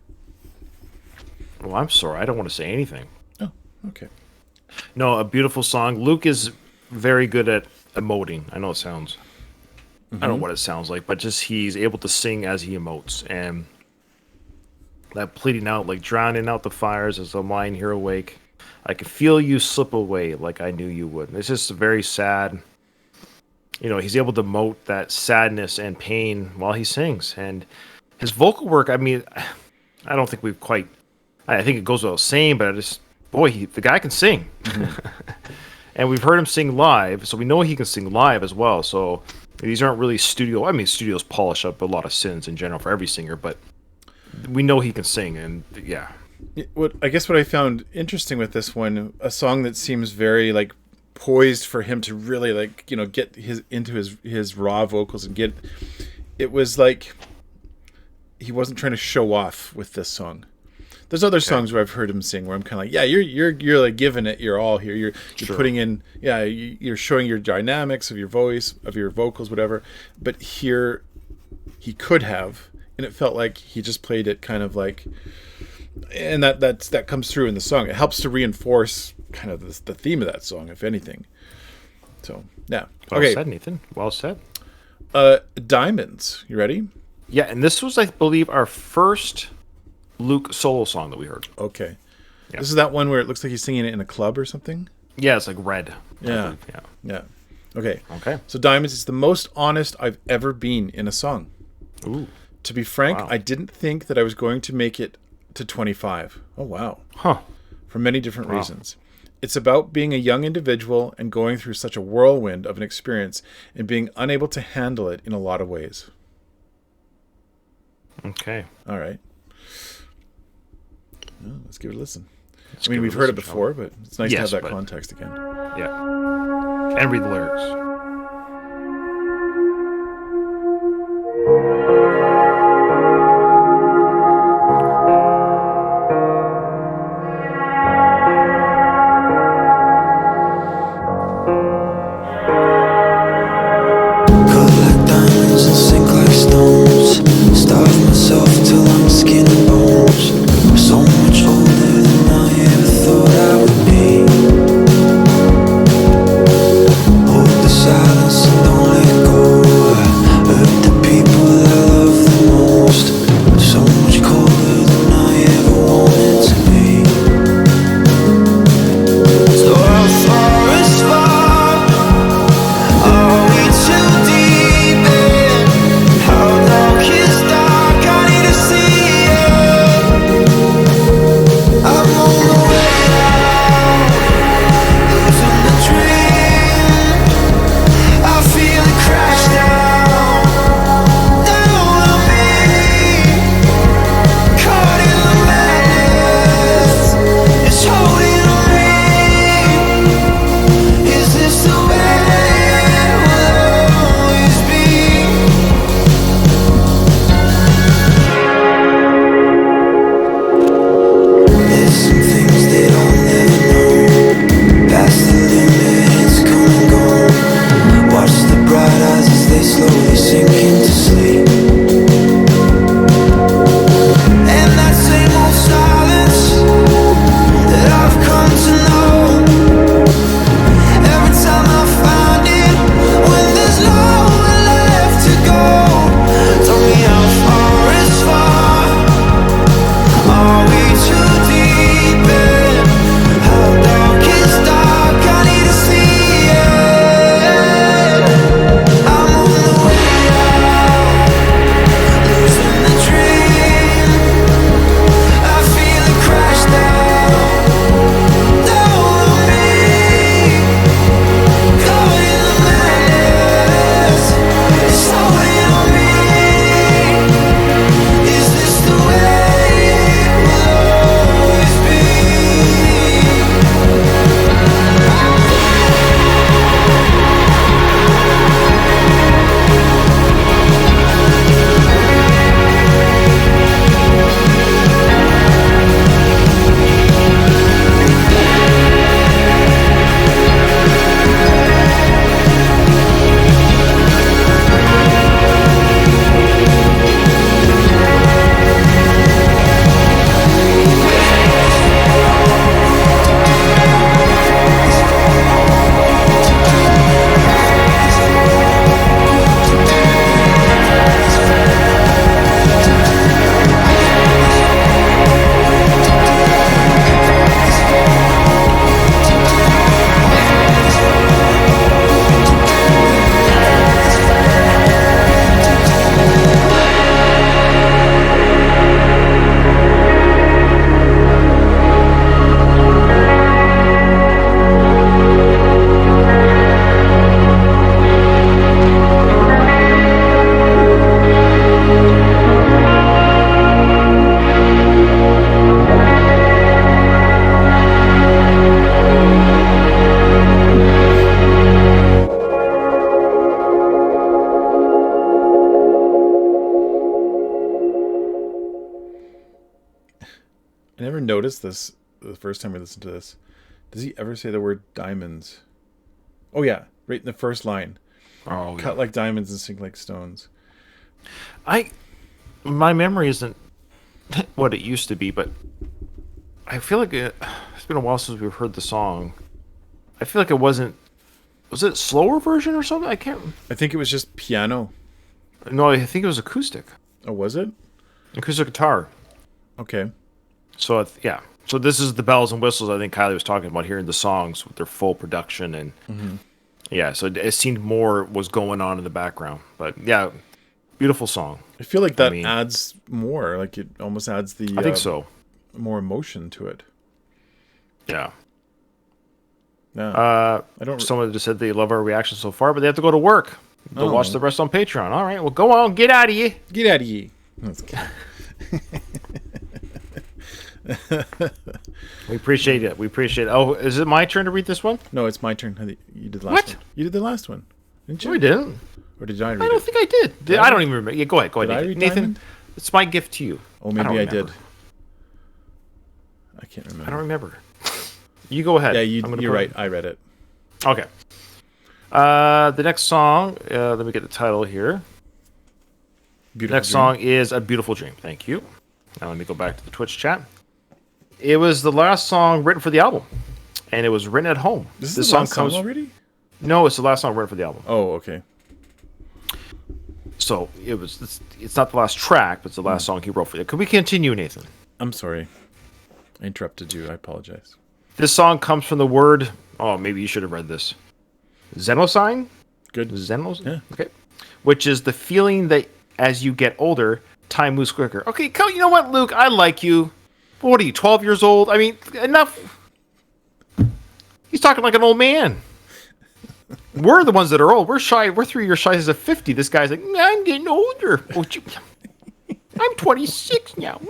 Well, I'm sorry. I don't want to say anything. Oh, okay. No, a beautiful song. Luke is very good at emoting. I know it sounds... I don't know what it sounds like, but just he's able to sing as he emotes. And that pleading out, like drowning out the fires as I'm lying here awake. I can feel you slip away like I knew you would. It's just very sad. You know, he's able to emote that sadness and pain while he sings. And his vocal work, I mean, I don't think we've quite... I think it goes without saying, but the guy can sing. And we've heard him sing live, so we know he can sing live as well. So these aren't really studio... I mean, studios polish up a lot of sins in general for every singer, but we know he can sing, and yeah. What I found interesting with this one, a song that seems very like poised for him to really like, you know, get into his raw vocals and get... It was like he wasn't trying to show off with this song. There's other songs where I've heard him sing where I'm kind of like, yeah, you're like giving it your all here. You're putting in, you're showing your dynamics of your voice, of your vocals, whatever. But here, he could have, and it felt like he just played it kind of like, and that comes through in the song. It helps to reinforce kind of the theme of that song, if anything. So yeah, Well said, Nathan. Well said. Diamonds. You ready? Yeah, and this was, I believe, our first Luke solo song that we heard. Okay. Yeah. This is that one where it looks like he's singing it in a club or something? Yeah, it's like Red. Yeah. Yeah. Okay. Okay. So Diamonds is the most honest I've ever been in a song. Ooh. To be frank, Wow. I didn't think that I was going to make it to 25. Oh, wow. Huh. For many different reasons. It's about being a young individual and going through such a whirlwind of an experience and being unable to handle it in a lot of ways. Okay. All right. Well, let's give it a listen. I mean, we've heard it before, but it's nice to have that context again. Yeah. And read the lyrics. Collect diamonds and sink like stones. Starve myself till I'm skin and bones. I'm so much older than I ever thought I would be. Hold the noticed this the first time we listened to this. Does he ever say the word diamonds? Oh yeah, right in the first line. Oh, Cut like diamonds and sink like stones. My memory isn't what it used to be, but I feel like it's been a while since we've heard the song. I feel like it wasn't. Was it a slower version or something? I can't. I think it was just piano. No, I think it was acoustic. Oh, was it? Acoustic guitar. Okay. So yeah. So this is the bells and whistles I think Kylie was talking about, hearing the songs with their full production and yeah. So it seemed more was going on in the background, but yeah, beautiful song. I feel like that adds more. Like it almost adds the. I think so. More emotion to it. Yeah. Yeah. I don't. Someone just said they love our reaction so far, but they have to go to work. They'll watch the rest on Patreon. All right, well, go on, get out of here. Get out of here. That's good. We appreciate it. We appreciate it. Oh, is it my turn to read this one? No, it's my turn. You did the last one. You did the last one, didn't you? No, I didn't. Or did I read it? I don't think I did. I don't even remember. Yeah, go ahead. Did I Nathan. read Nathan, Diamond? it's my gift to you. Oh, maybe I did. I can't remember. I don't remember. You go ahead. Yeah, you're right. I read it. Okay. The next song, let me get the title here. Beautiful Next Dream. song is A Beautiful Dream. Thank you. Now let me go back to the Twitch chat. It was the last song written for the album, and it was written at home. This is the last song already? No, it's the last song written for the album. Oh, okay. So it's not the last track, but it's the last song he wrote for it. Could we continue, Nathan? I'm sorry. I interrupted you. I apologize. This song comes from the word, oh, maybe you should have read this. Xenocide? Good. Xenos? Yeah. Okay. Which is the feeling that as you get older, time moves quicker. Okay, you know what, Luke? I like you. What are you, 12 years old? I mean, enough. He's talking like an old man. We're the ones that are old. We're shy. We're 3 years shy as a 50. This guy's like, I'm getting older. I'm 26 now.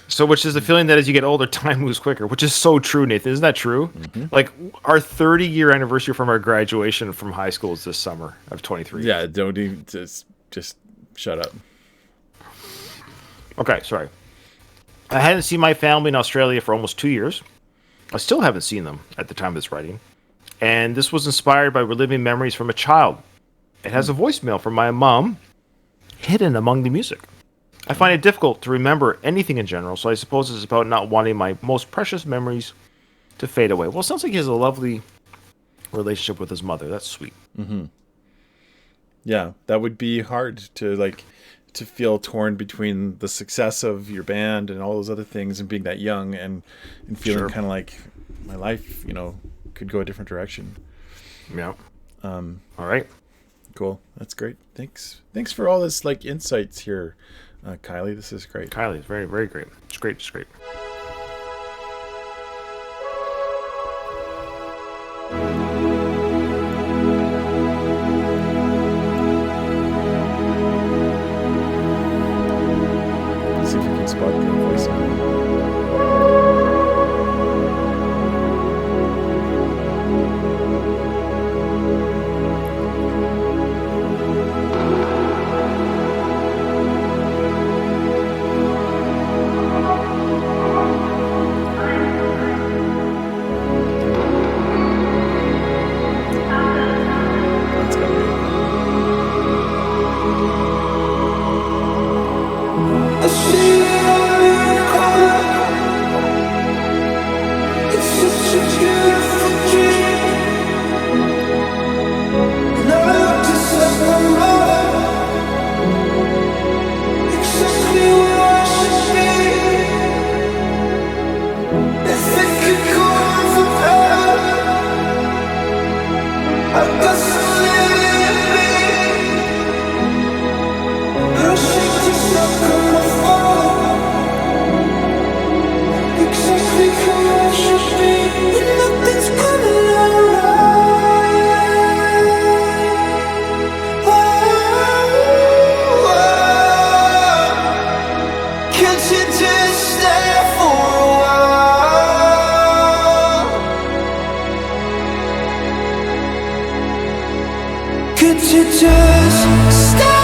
So, which is the feeling that as you get older, time moves quicker, which is so true, Nathan. Isn't that true? Mm-hmm. Like, our 30-year anniversary from our graduation from high school is this summer of 23. Yeah, don't even just shut up. Okay, sorry. I hadn't seen my family in Australia for almost 2 years. I still haven't seen them at the time of this writing. And this was inspired by reliving memories from a child. It has a voicemail from my mom hidden among the music. I find it difficult to remember anything in general, so I suppose it's about not wanting my most precious memories to fade away. Well, it sounds like he has a lovely relationship with his mother. That's sweet. Mm-hmm. Yeah, that would be hard to feel torn between the success of your band and all those other things and being that young and feeling kind of like my life, could go a different direction. Yeah. All right. Cool. That's great. Thanks for all this insights here, Kylie. This is great. Kylie is very, very great. It's great. It's great. See if you can spot the voice. Could you just stay,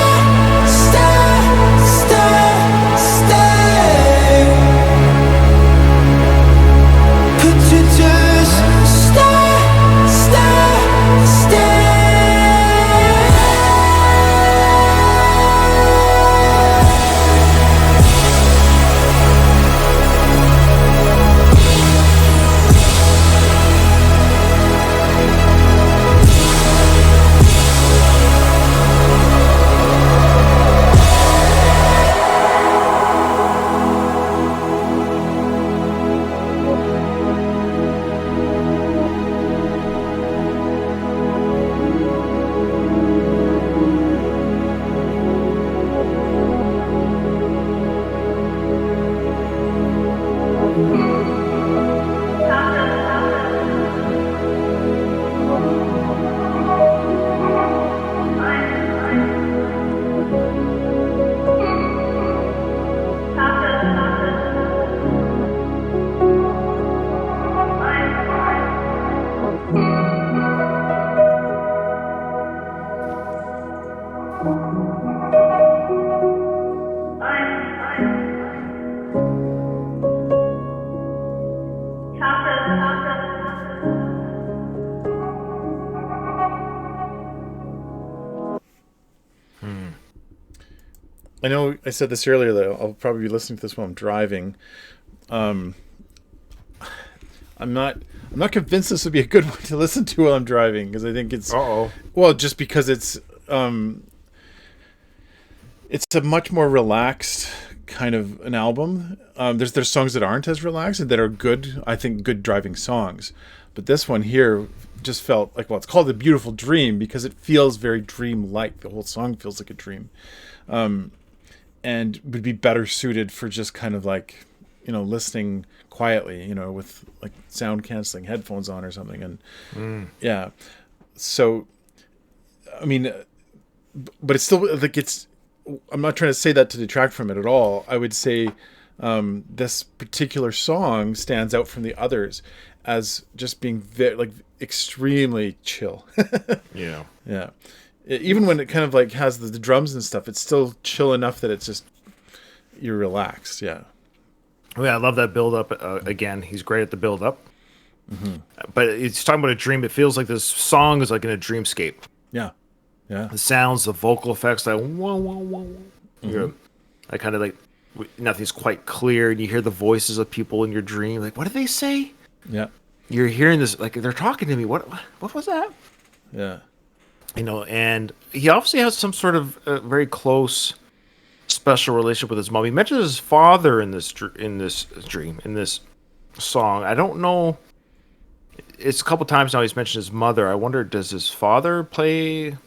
I know I said this earlier, though. I'll probably be listening to this while I'm driving. Um, I'm not convinced this would be a good one to listen to while I'm driving, because I think it's well, just because it's a much more relaxed kind of an album. There's songs that aren't as relaxed and that are good. I think good driving songs, but this one here just felt like, well, it's called A Beautiful Dream because it feels very dream-like. The whole song feels like a dream, and would be better suited for just kind of like, listening quietly, with like sound canceling headphones on or something. And yeah, so I mean, but it's still like I'm not trying to say that to detract from it at all. I would say this particular song stands out from the others as just being like extremely chill. Yeah. Yeah. Even when it kind of like has the drums and stuff, it's still chill enough that it's just, you're relaxed. Yeah. Yeah, I love that build up. Again, he's great at the build up. Mm-hmm. But it's talking about a dream. It feels like this song is like in a dreamscape. Yeah. Yeah. The sounds, the vocal effects, that whoa, whoa, whoa. Mm-hmm. I kind of like, nothing's quite clear, and you hear the voices of people in your dream. Like, what did they say? Yeah. You're hearing this, like they're talking to me. What was that? Yeah. And he obviously has some sort of very close, special relationship with his mom. He mentions his father in this dream, in this song. I don't know. It's a couple times now he's mentioned his mother. I wonder, does his father play?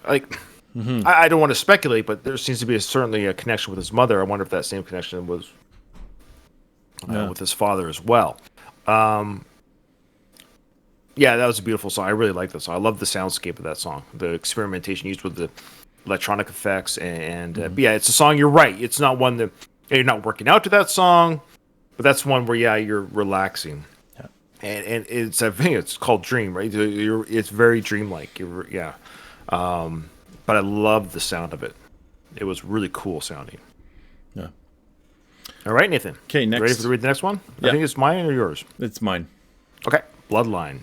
Like, mm-hmm. I don't want to speculate, but there seems to be certainly a connection with his mother. I wonder if that same connection was with his father as well. Yeah, that was a beautiful song. I really like that song. I love the soundscape of that song. The experimentation used with the electronic effects. And but yeah, it's a song, you're right. It's not one that you're not working out to that song, but that's one where, yeah, you're relaxing. Yeah. And it's, I think it's called Dream, right? It's very dreamlike. But I love the sound of it. It was really cool sounding. Yeah. All right, Nathan. Okay, next. Ready to read the next one? Yeah. I think it's mine or yours? It's mine. Okay. Bloodline.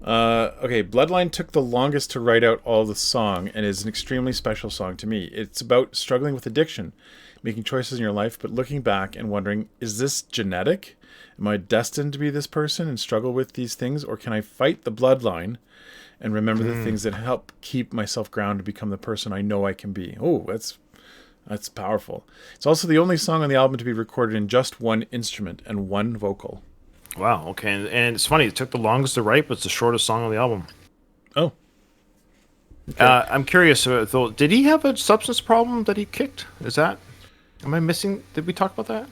Okay, Bloodline took the longest to write out all the song and is an extremely special song to me. It's about struggling with addiction, making choices in your life, but looking back and wondering, is this genetic? Am I destined to be this person and struggle with these things? Or can I fight the bloodline and remember the things that help keep myself grounded to become the person I know I can be? Oh, that's powerful. It's also the only song on the album to be recorded in just one instrument and one vocal. Wow, okay. And it's funny, it took the longest to write, but it's the shortest song on the album. Oh. Okay. I'm curious, though, did he have a substance problem that he kicked? Am I missing? Did we talk about that?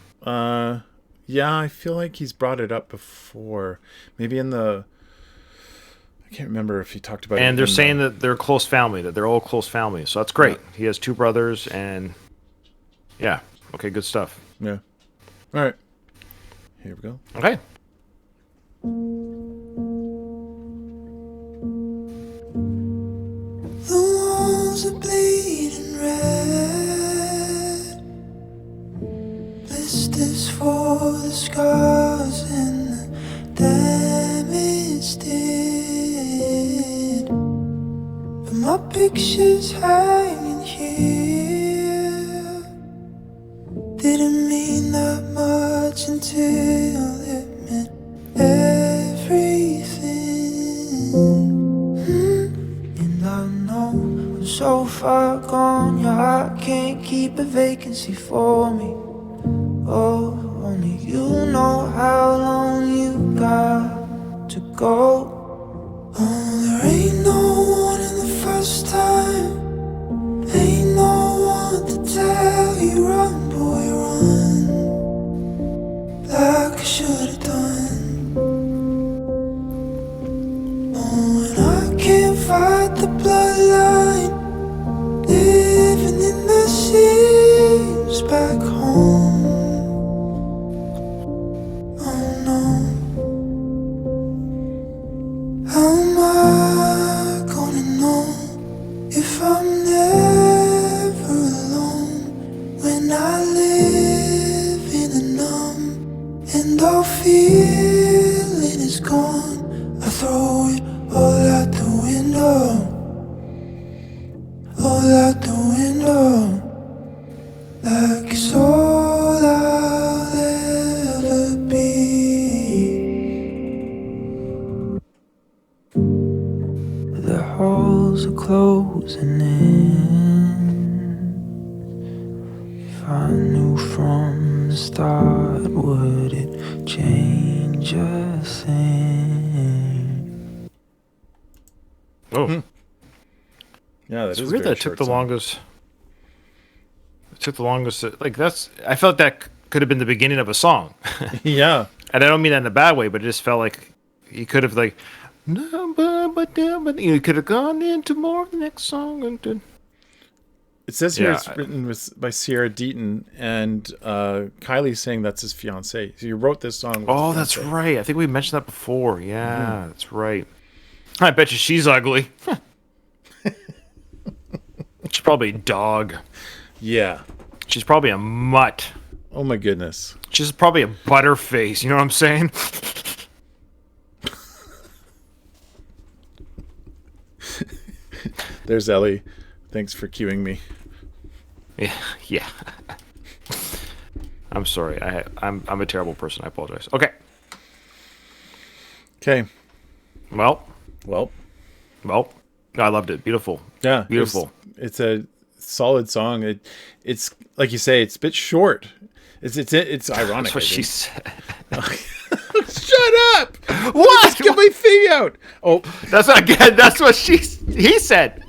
Yeah, I feel like he's brought it up before. Maybe I can't remember if he talked about it. And they're saying that they're a close family, that they're all close family. So that's great. Yeah. He has 2 brothers, and yeah. Okay, good stuff. Yeah. All right. Here we go. Okay. The walls are bleeding red, blisters for the scars and the damage did. But my picture's hanging here, didn't mean that much until it meant everything. And I know I'm so far gone, your heart can't keep a vacancy for me. Oh, only you know how long you got to go. Oh, there ain't no one in the first time, ain't no one to tell you run, boy, run, like I should've done. Oh, and I can't fight the bloodline, living in the seams back home. Oh no. are closing in. If I knew from the start, would it change a thing? Oh. Yeah, It's weird that it took the longest. It took the longest. Like I felt that could have been the beginning of a song. Yeah, And I don't mean that in a bad way, but it just felt like he could have like, no, but you could have gone into more the next song. it says here it's written by Sierra Deaton, and Kylie's saying that's his fiance. So you wrote this song. Oh, that's right. I think we mentioned that before. Yeah, that's right. I bet you she's ugly. She's probably a dog. Yeah. She's probably a mutt. Oh my goodness. She's probably a butterface. You know what I'm saying? There's Ellie. Thanks for cueing me. Yeah. I'm sorry. I'm a terrible person. I apologize. Okay. Well. I loved it. Beautiful. Yeah. Beautiful. It's a solid song. It's like you say, it's a bit short. It's ironic. That's what she said. Shut up! What? Just get my thing out. Oh, that's not good. That's what he said.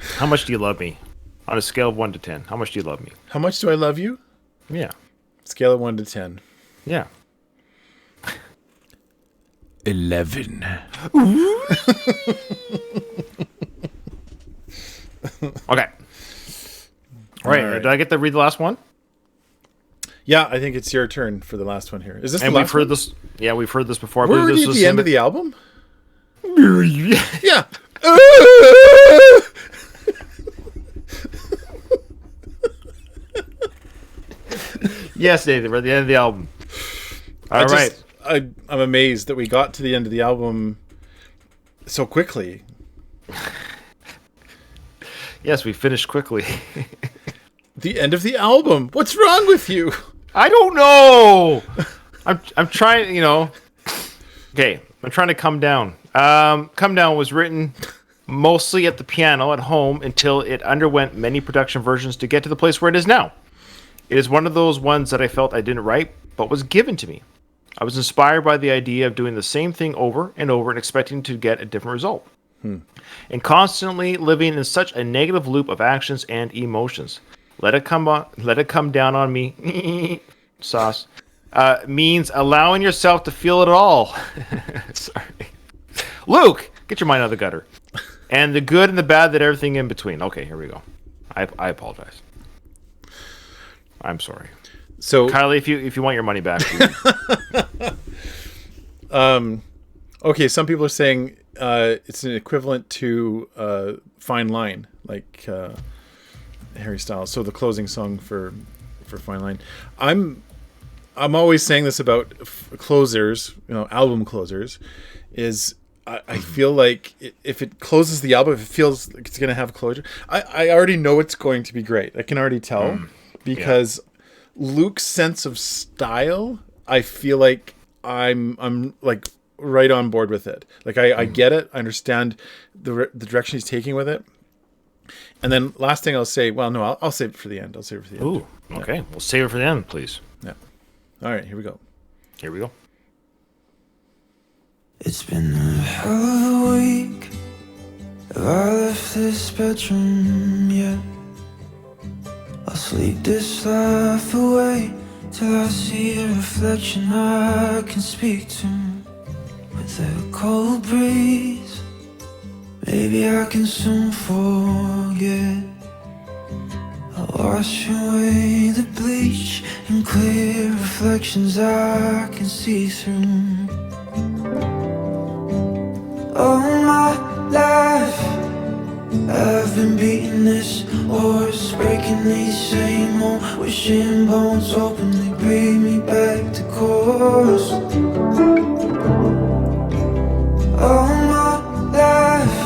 How much do you love me? On a scale of 1 to 10, how much do you love me? How much do I love you? Yeah. Scale of 1 to 10. Yeah. 11. Okay. All right. Did I get to read the last one? Yeah, I think it's your turn for the last one here. Is this and the we've last heard one? this. Yeah, we've heard this before. We're already at the end of the album? Yeah. Yes, Nathan, we're at the end of the album. All right. I'm amazed that we got to the end of the album so quickly. Yes, we finished quickly. The end of the album. What's wrong with you? I don't know. I'm trying, Okay, I'm trying to come down. Come Down was written mostly at the piano at home until it underwent many production versions to get to the place where it is now. It is one of those ones that I felt I didn't write, but was given to me. I was inspired by the idea of doing the same thing over and over and expecting to get a different result. And constantly living in such a negative loop of actions and emotions. Let it come down on me. Sauce. Means allowing yourself to feel it all. Sorry. Luke, get your mind out of the gutter. And the good and the bad, that everything in between. Okay, here we go. I apologize. I'm sorry. So Kylie, if you want your money back. Okay, some people are saying it's an equivalent to Fine Line, like Harry Styles. So the closing song for Fine Line. I'm always saying this about closers, album closers, is I feel like if it closes the album, if it feels like it's going to have closure, I already know it's going to be great. I can already tell because Luke's sense of style, I feel like I'm like right on board with it. Like I get it. I understand the direction he's taking with it. And then last thing I'll say, well, no, I'll save it for the end. Ooh, okay. Yeah. We'll save it for the end, please. Yeah. All right, here we go. It's been a hell of a week. Have I left this bedroom yet? I'll sleep this life away till I see a reflection I can speak to. With a cold breeze, maybe I can soon forget. I'll wash away the bleach and clear reflections I can see through. All my life I've been beating this horse, breaking these same old wishing bones, hoping they bring me back to course. All my life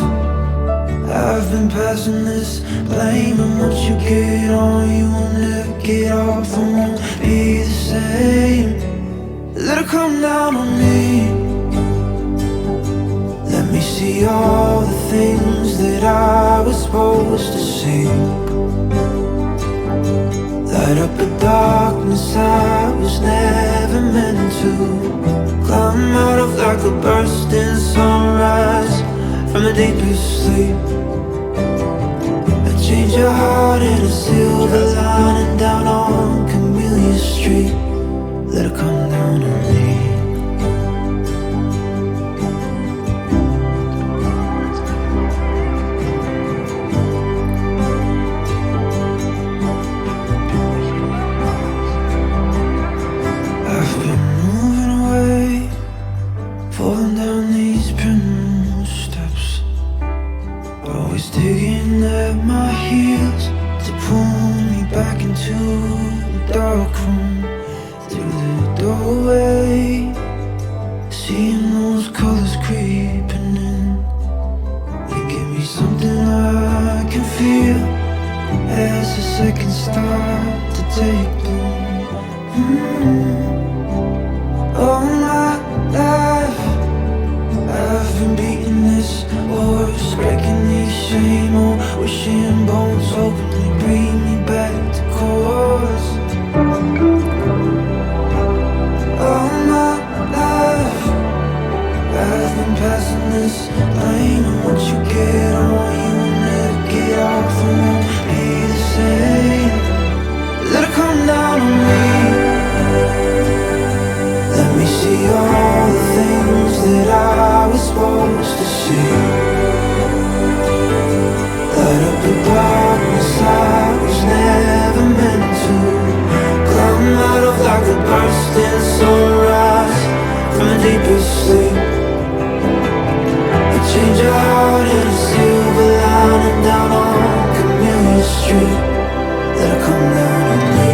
I've been passing this blame, and once you get on, you won't never get off and won't be the same. Let it come down on me. Let me see all the things that I was supposed to see. Light up the darkness I was never meant to. Climb out of like a bursting sunrise from the deepest sleep. I change your heart in a silver lining down on Camellia Street. Let it come down on me. Digging at my heels to pull me back into the dark room. Through the doorway, seeing those colors creeping in. They give me something I can feel as the seconds start to take bloom. All my life I've been beating this horse, breaking these same old wishing bones, hoping they bring me back to course. All my life I've been passing this lane, and once you get on, you will never get off and won't be the same. Let it come down on me. Let me see all the things that I was supposed to see. Light up the darkness I was never meant to. Climb out of like a bursting sunrise from the deepest sleep. I change your heart in a silver lining down on Camellia Street. Let it come down on me.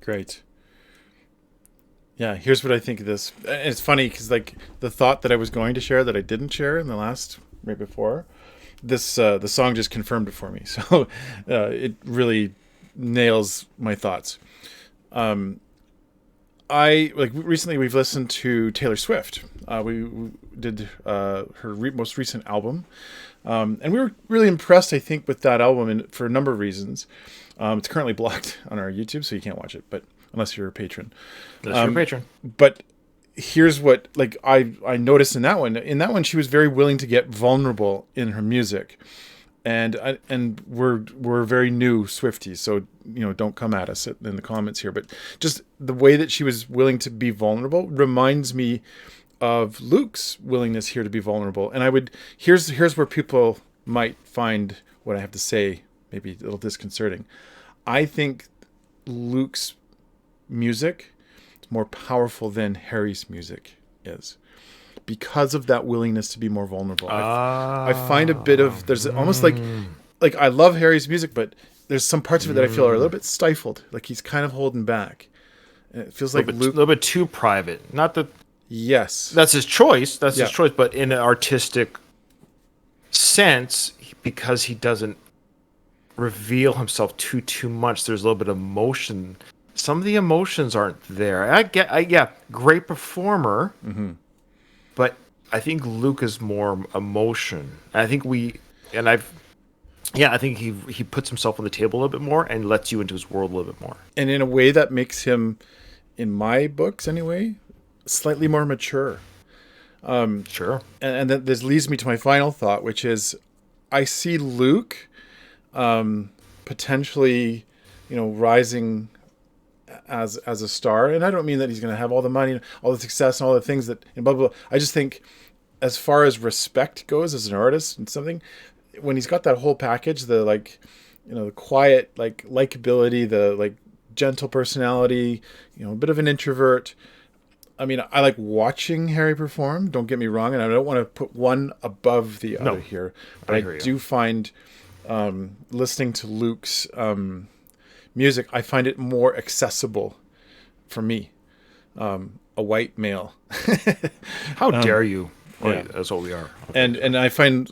Great. Yeah, here's what I think of this. And it's funny because like the thought that I was going to share that I didn't share in the last right before this, the song just confirmed it for me. So it really nails my thoughts. I like recently we've listened to Taylor Swift. We did her most recent album, and we were really impressed. I think with that album, and for a number of reasons. It's currently blocked on our YouTube, so you can't watch it. But unless you're a patron, But here's what like I noticed in that one. In that one, she was very willing to get vulnerable in her music, and we're very new Swifties, so don't come at us in the comments here. But just the way that she was willing to be vulnerable reminds me of Luke's willingness here to be vulnerable. And here's where people might find what I have to say maybe a little disconcerting. I think Luke's music is more powerful than Harry's music is because of that willingness to be more vulnerable. I find a bit of there's almost like like I love Harry's music, but there's some parts of it that I feel are a little bit stifled. Like he's kind of holding back. And it feels like a Luke. little bit too private. Not that Yes. that's his choice. That's his choice. But in an artistic sense, because he doesn't reveal himself too much, there's a little bit of emotion. Some of the emotions aren't there. Great performer, but I think Luke is more emotion. I think I think he puts himself on the table a little bit more and lets you into his world a little bit more. And in a way that makes him, in my books anyway, slightly more mature. Sure. And that this leads me to my final thought, which is I see Luke potentially, rising as a star. And I don't mean that he's going to have all the money, all the success, and all the things that, and blah, blah, blah. I just think as far as respect goes as an artist and something, when he's got that whole package, the the quiet, likability, the gentle personality, a bit of an introvert. I mean, I like watching Harry perform, don't get me wrong, and I don't want to put one above the other here, but I do find listening to Luke's music, I find it more accessible for me, a white male. How dare you? Well, yeah. That's what we are. And I find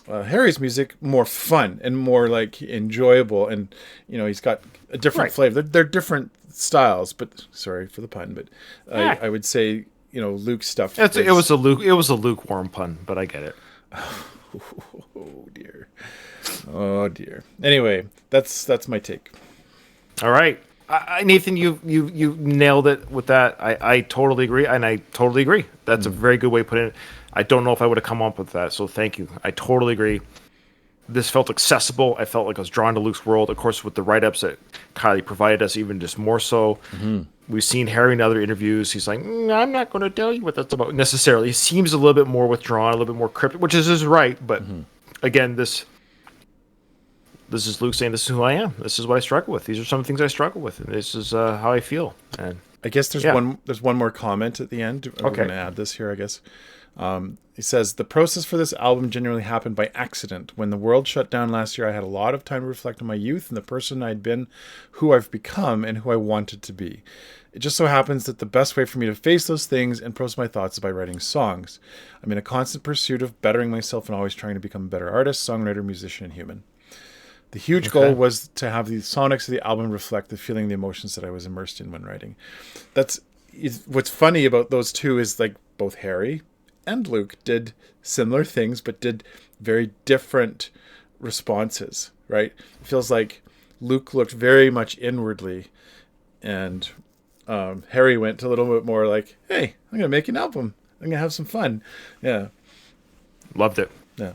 Harry's music more fun and more enjoyable, and he's got a different flavor. They're different styles, but sorry for the pun, but I would say Luke's stuff. It was a lukewarm pun, but I get it. Oh dear. Anyway, that's my take. All right, Nathan, you nailed it with that. I totally agree, and I totally agree. That's a very good way of putting it. I don't know if I would have come up with that, so thank you. I totally agree. This felt accessible. I felt like I was drawn to Luke's world. Of course, with the write-ups that Kylie provided us, even just more so. We've seen Harry in other interviews. He's like, I'm not going to tell you what that's about necessarily. He seems a little bit more withdrawn, a little bit more cryptic, which is his right. But again, this is Luke saying, this is who I am. This is what I struggle with. These are some of the things I struggle with. And this is how I feel. And I guess there's one more comment at the end. We're going to add this here, I guess. He says, the process for this album genuinely happened by accident. When the world shut down last year, I had a lot of time to reflect on my youth and the person I'd been, who I've become, and who I wanted to be. It just so happens that the best way for me to face those things and process my thoughts is by writing songs. I'm in a constant pursuit of bettering myself and always trying to become a better artist, songwriter, musician, and human. The huge goal was to have the sonics of the album reflect the feeling, the emotions that I was immersed in when writing. What's funny about those two is both Harry and Luke did similar things, but did very different responses, right? It feels like Luke looked very much inwardly, and Harry went a little bit more like, hey, I'm going to make an album. I'm going to have some fun. Yeah. Loved it. Yeah.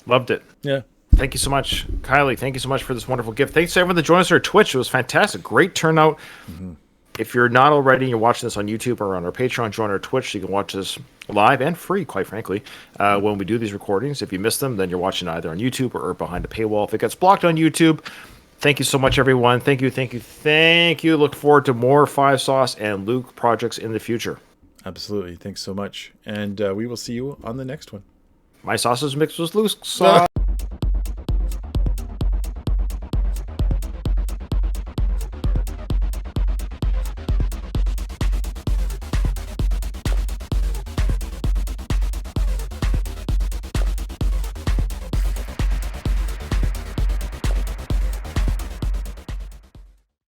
Loved it. Yeah. Thank you so much, Kylie. Thank you so much for this wonderful gift. Thanks to everyone that joined us on our Twitch. It was fantastic. Great turnout. If you're not already and you're watching this on YouTube or on our Patreon, join our Twitch so you can watch this live and free, quite frankly, when we do these recordings. If you miss them, then you're watching either on YouTube or behind a paywall. If it gets blocked on YouTube, thank you so much, everyone. Thank you. Look forward to more Five Sauce and Luke projects in the future. Absolutely. Thanks so much. And we will see you on the next one. My sauce is mixed with Luke's sauce.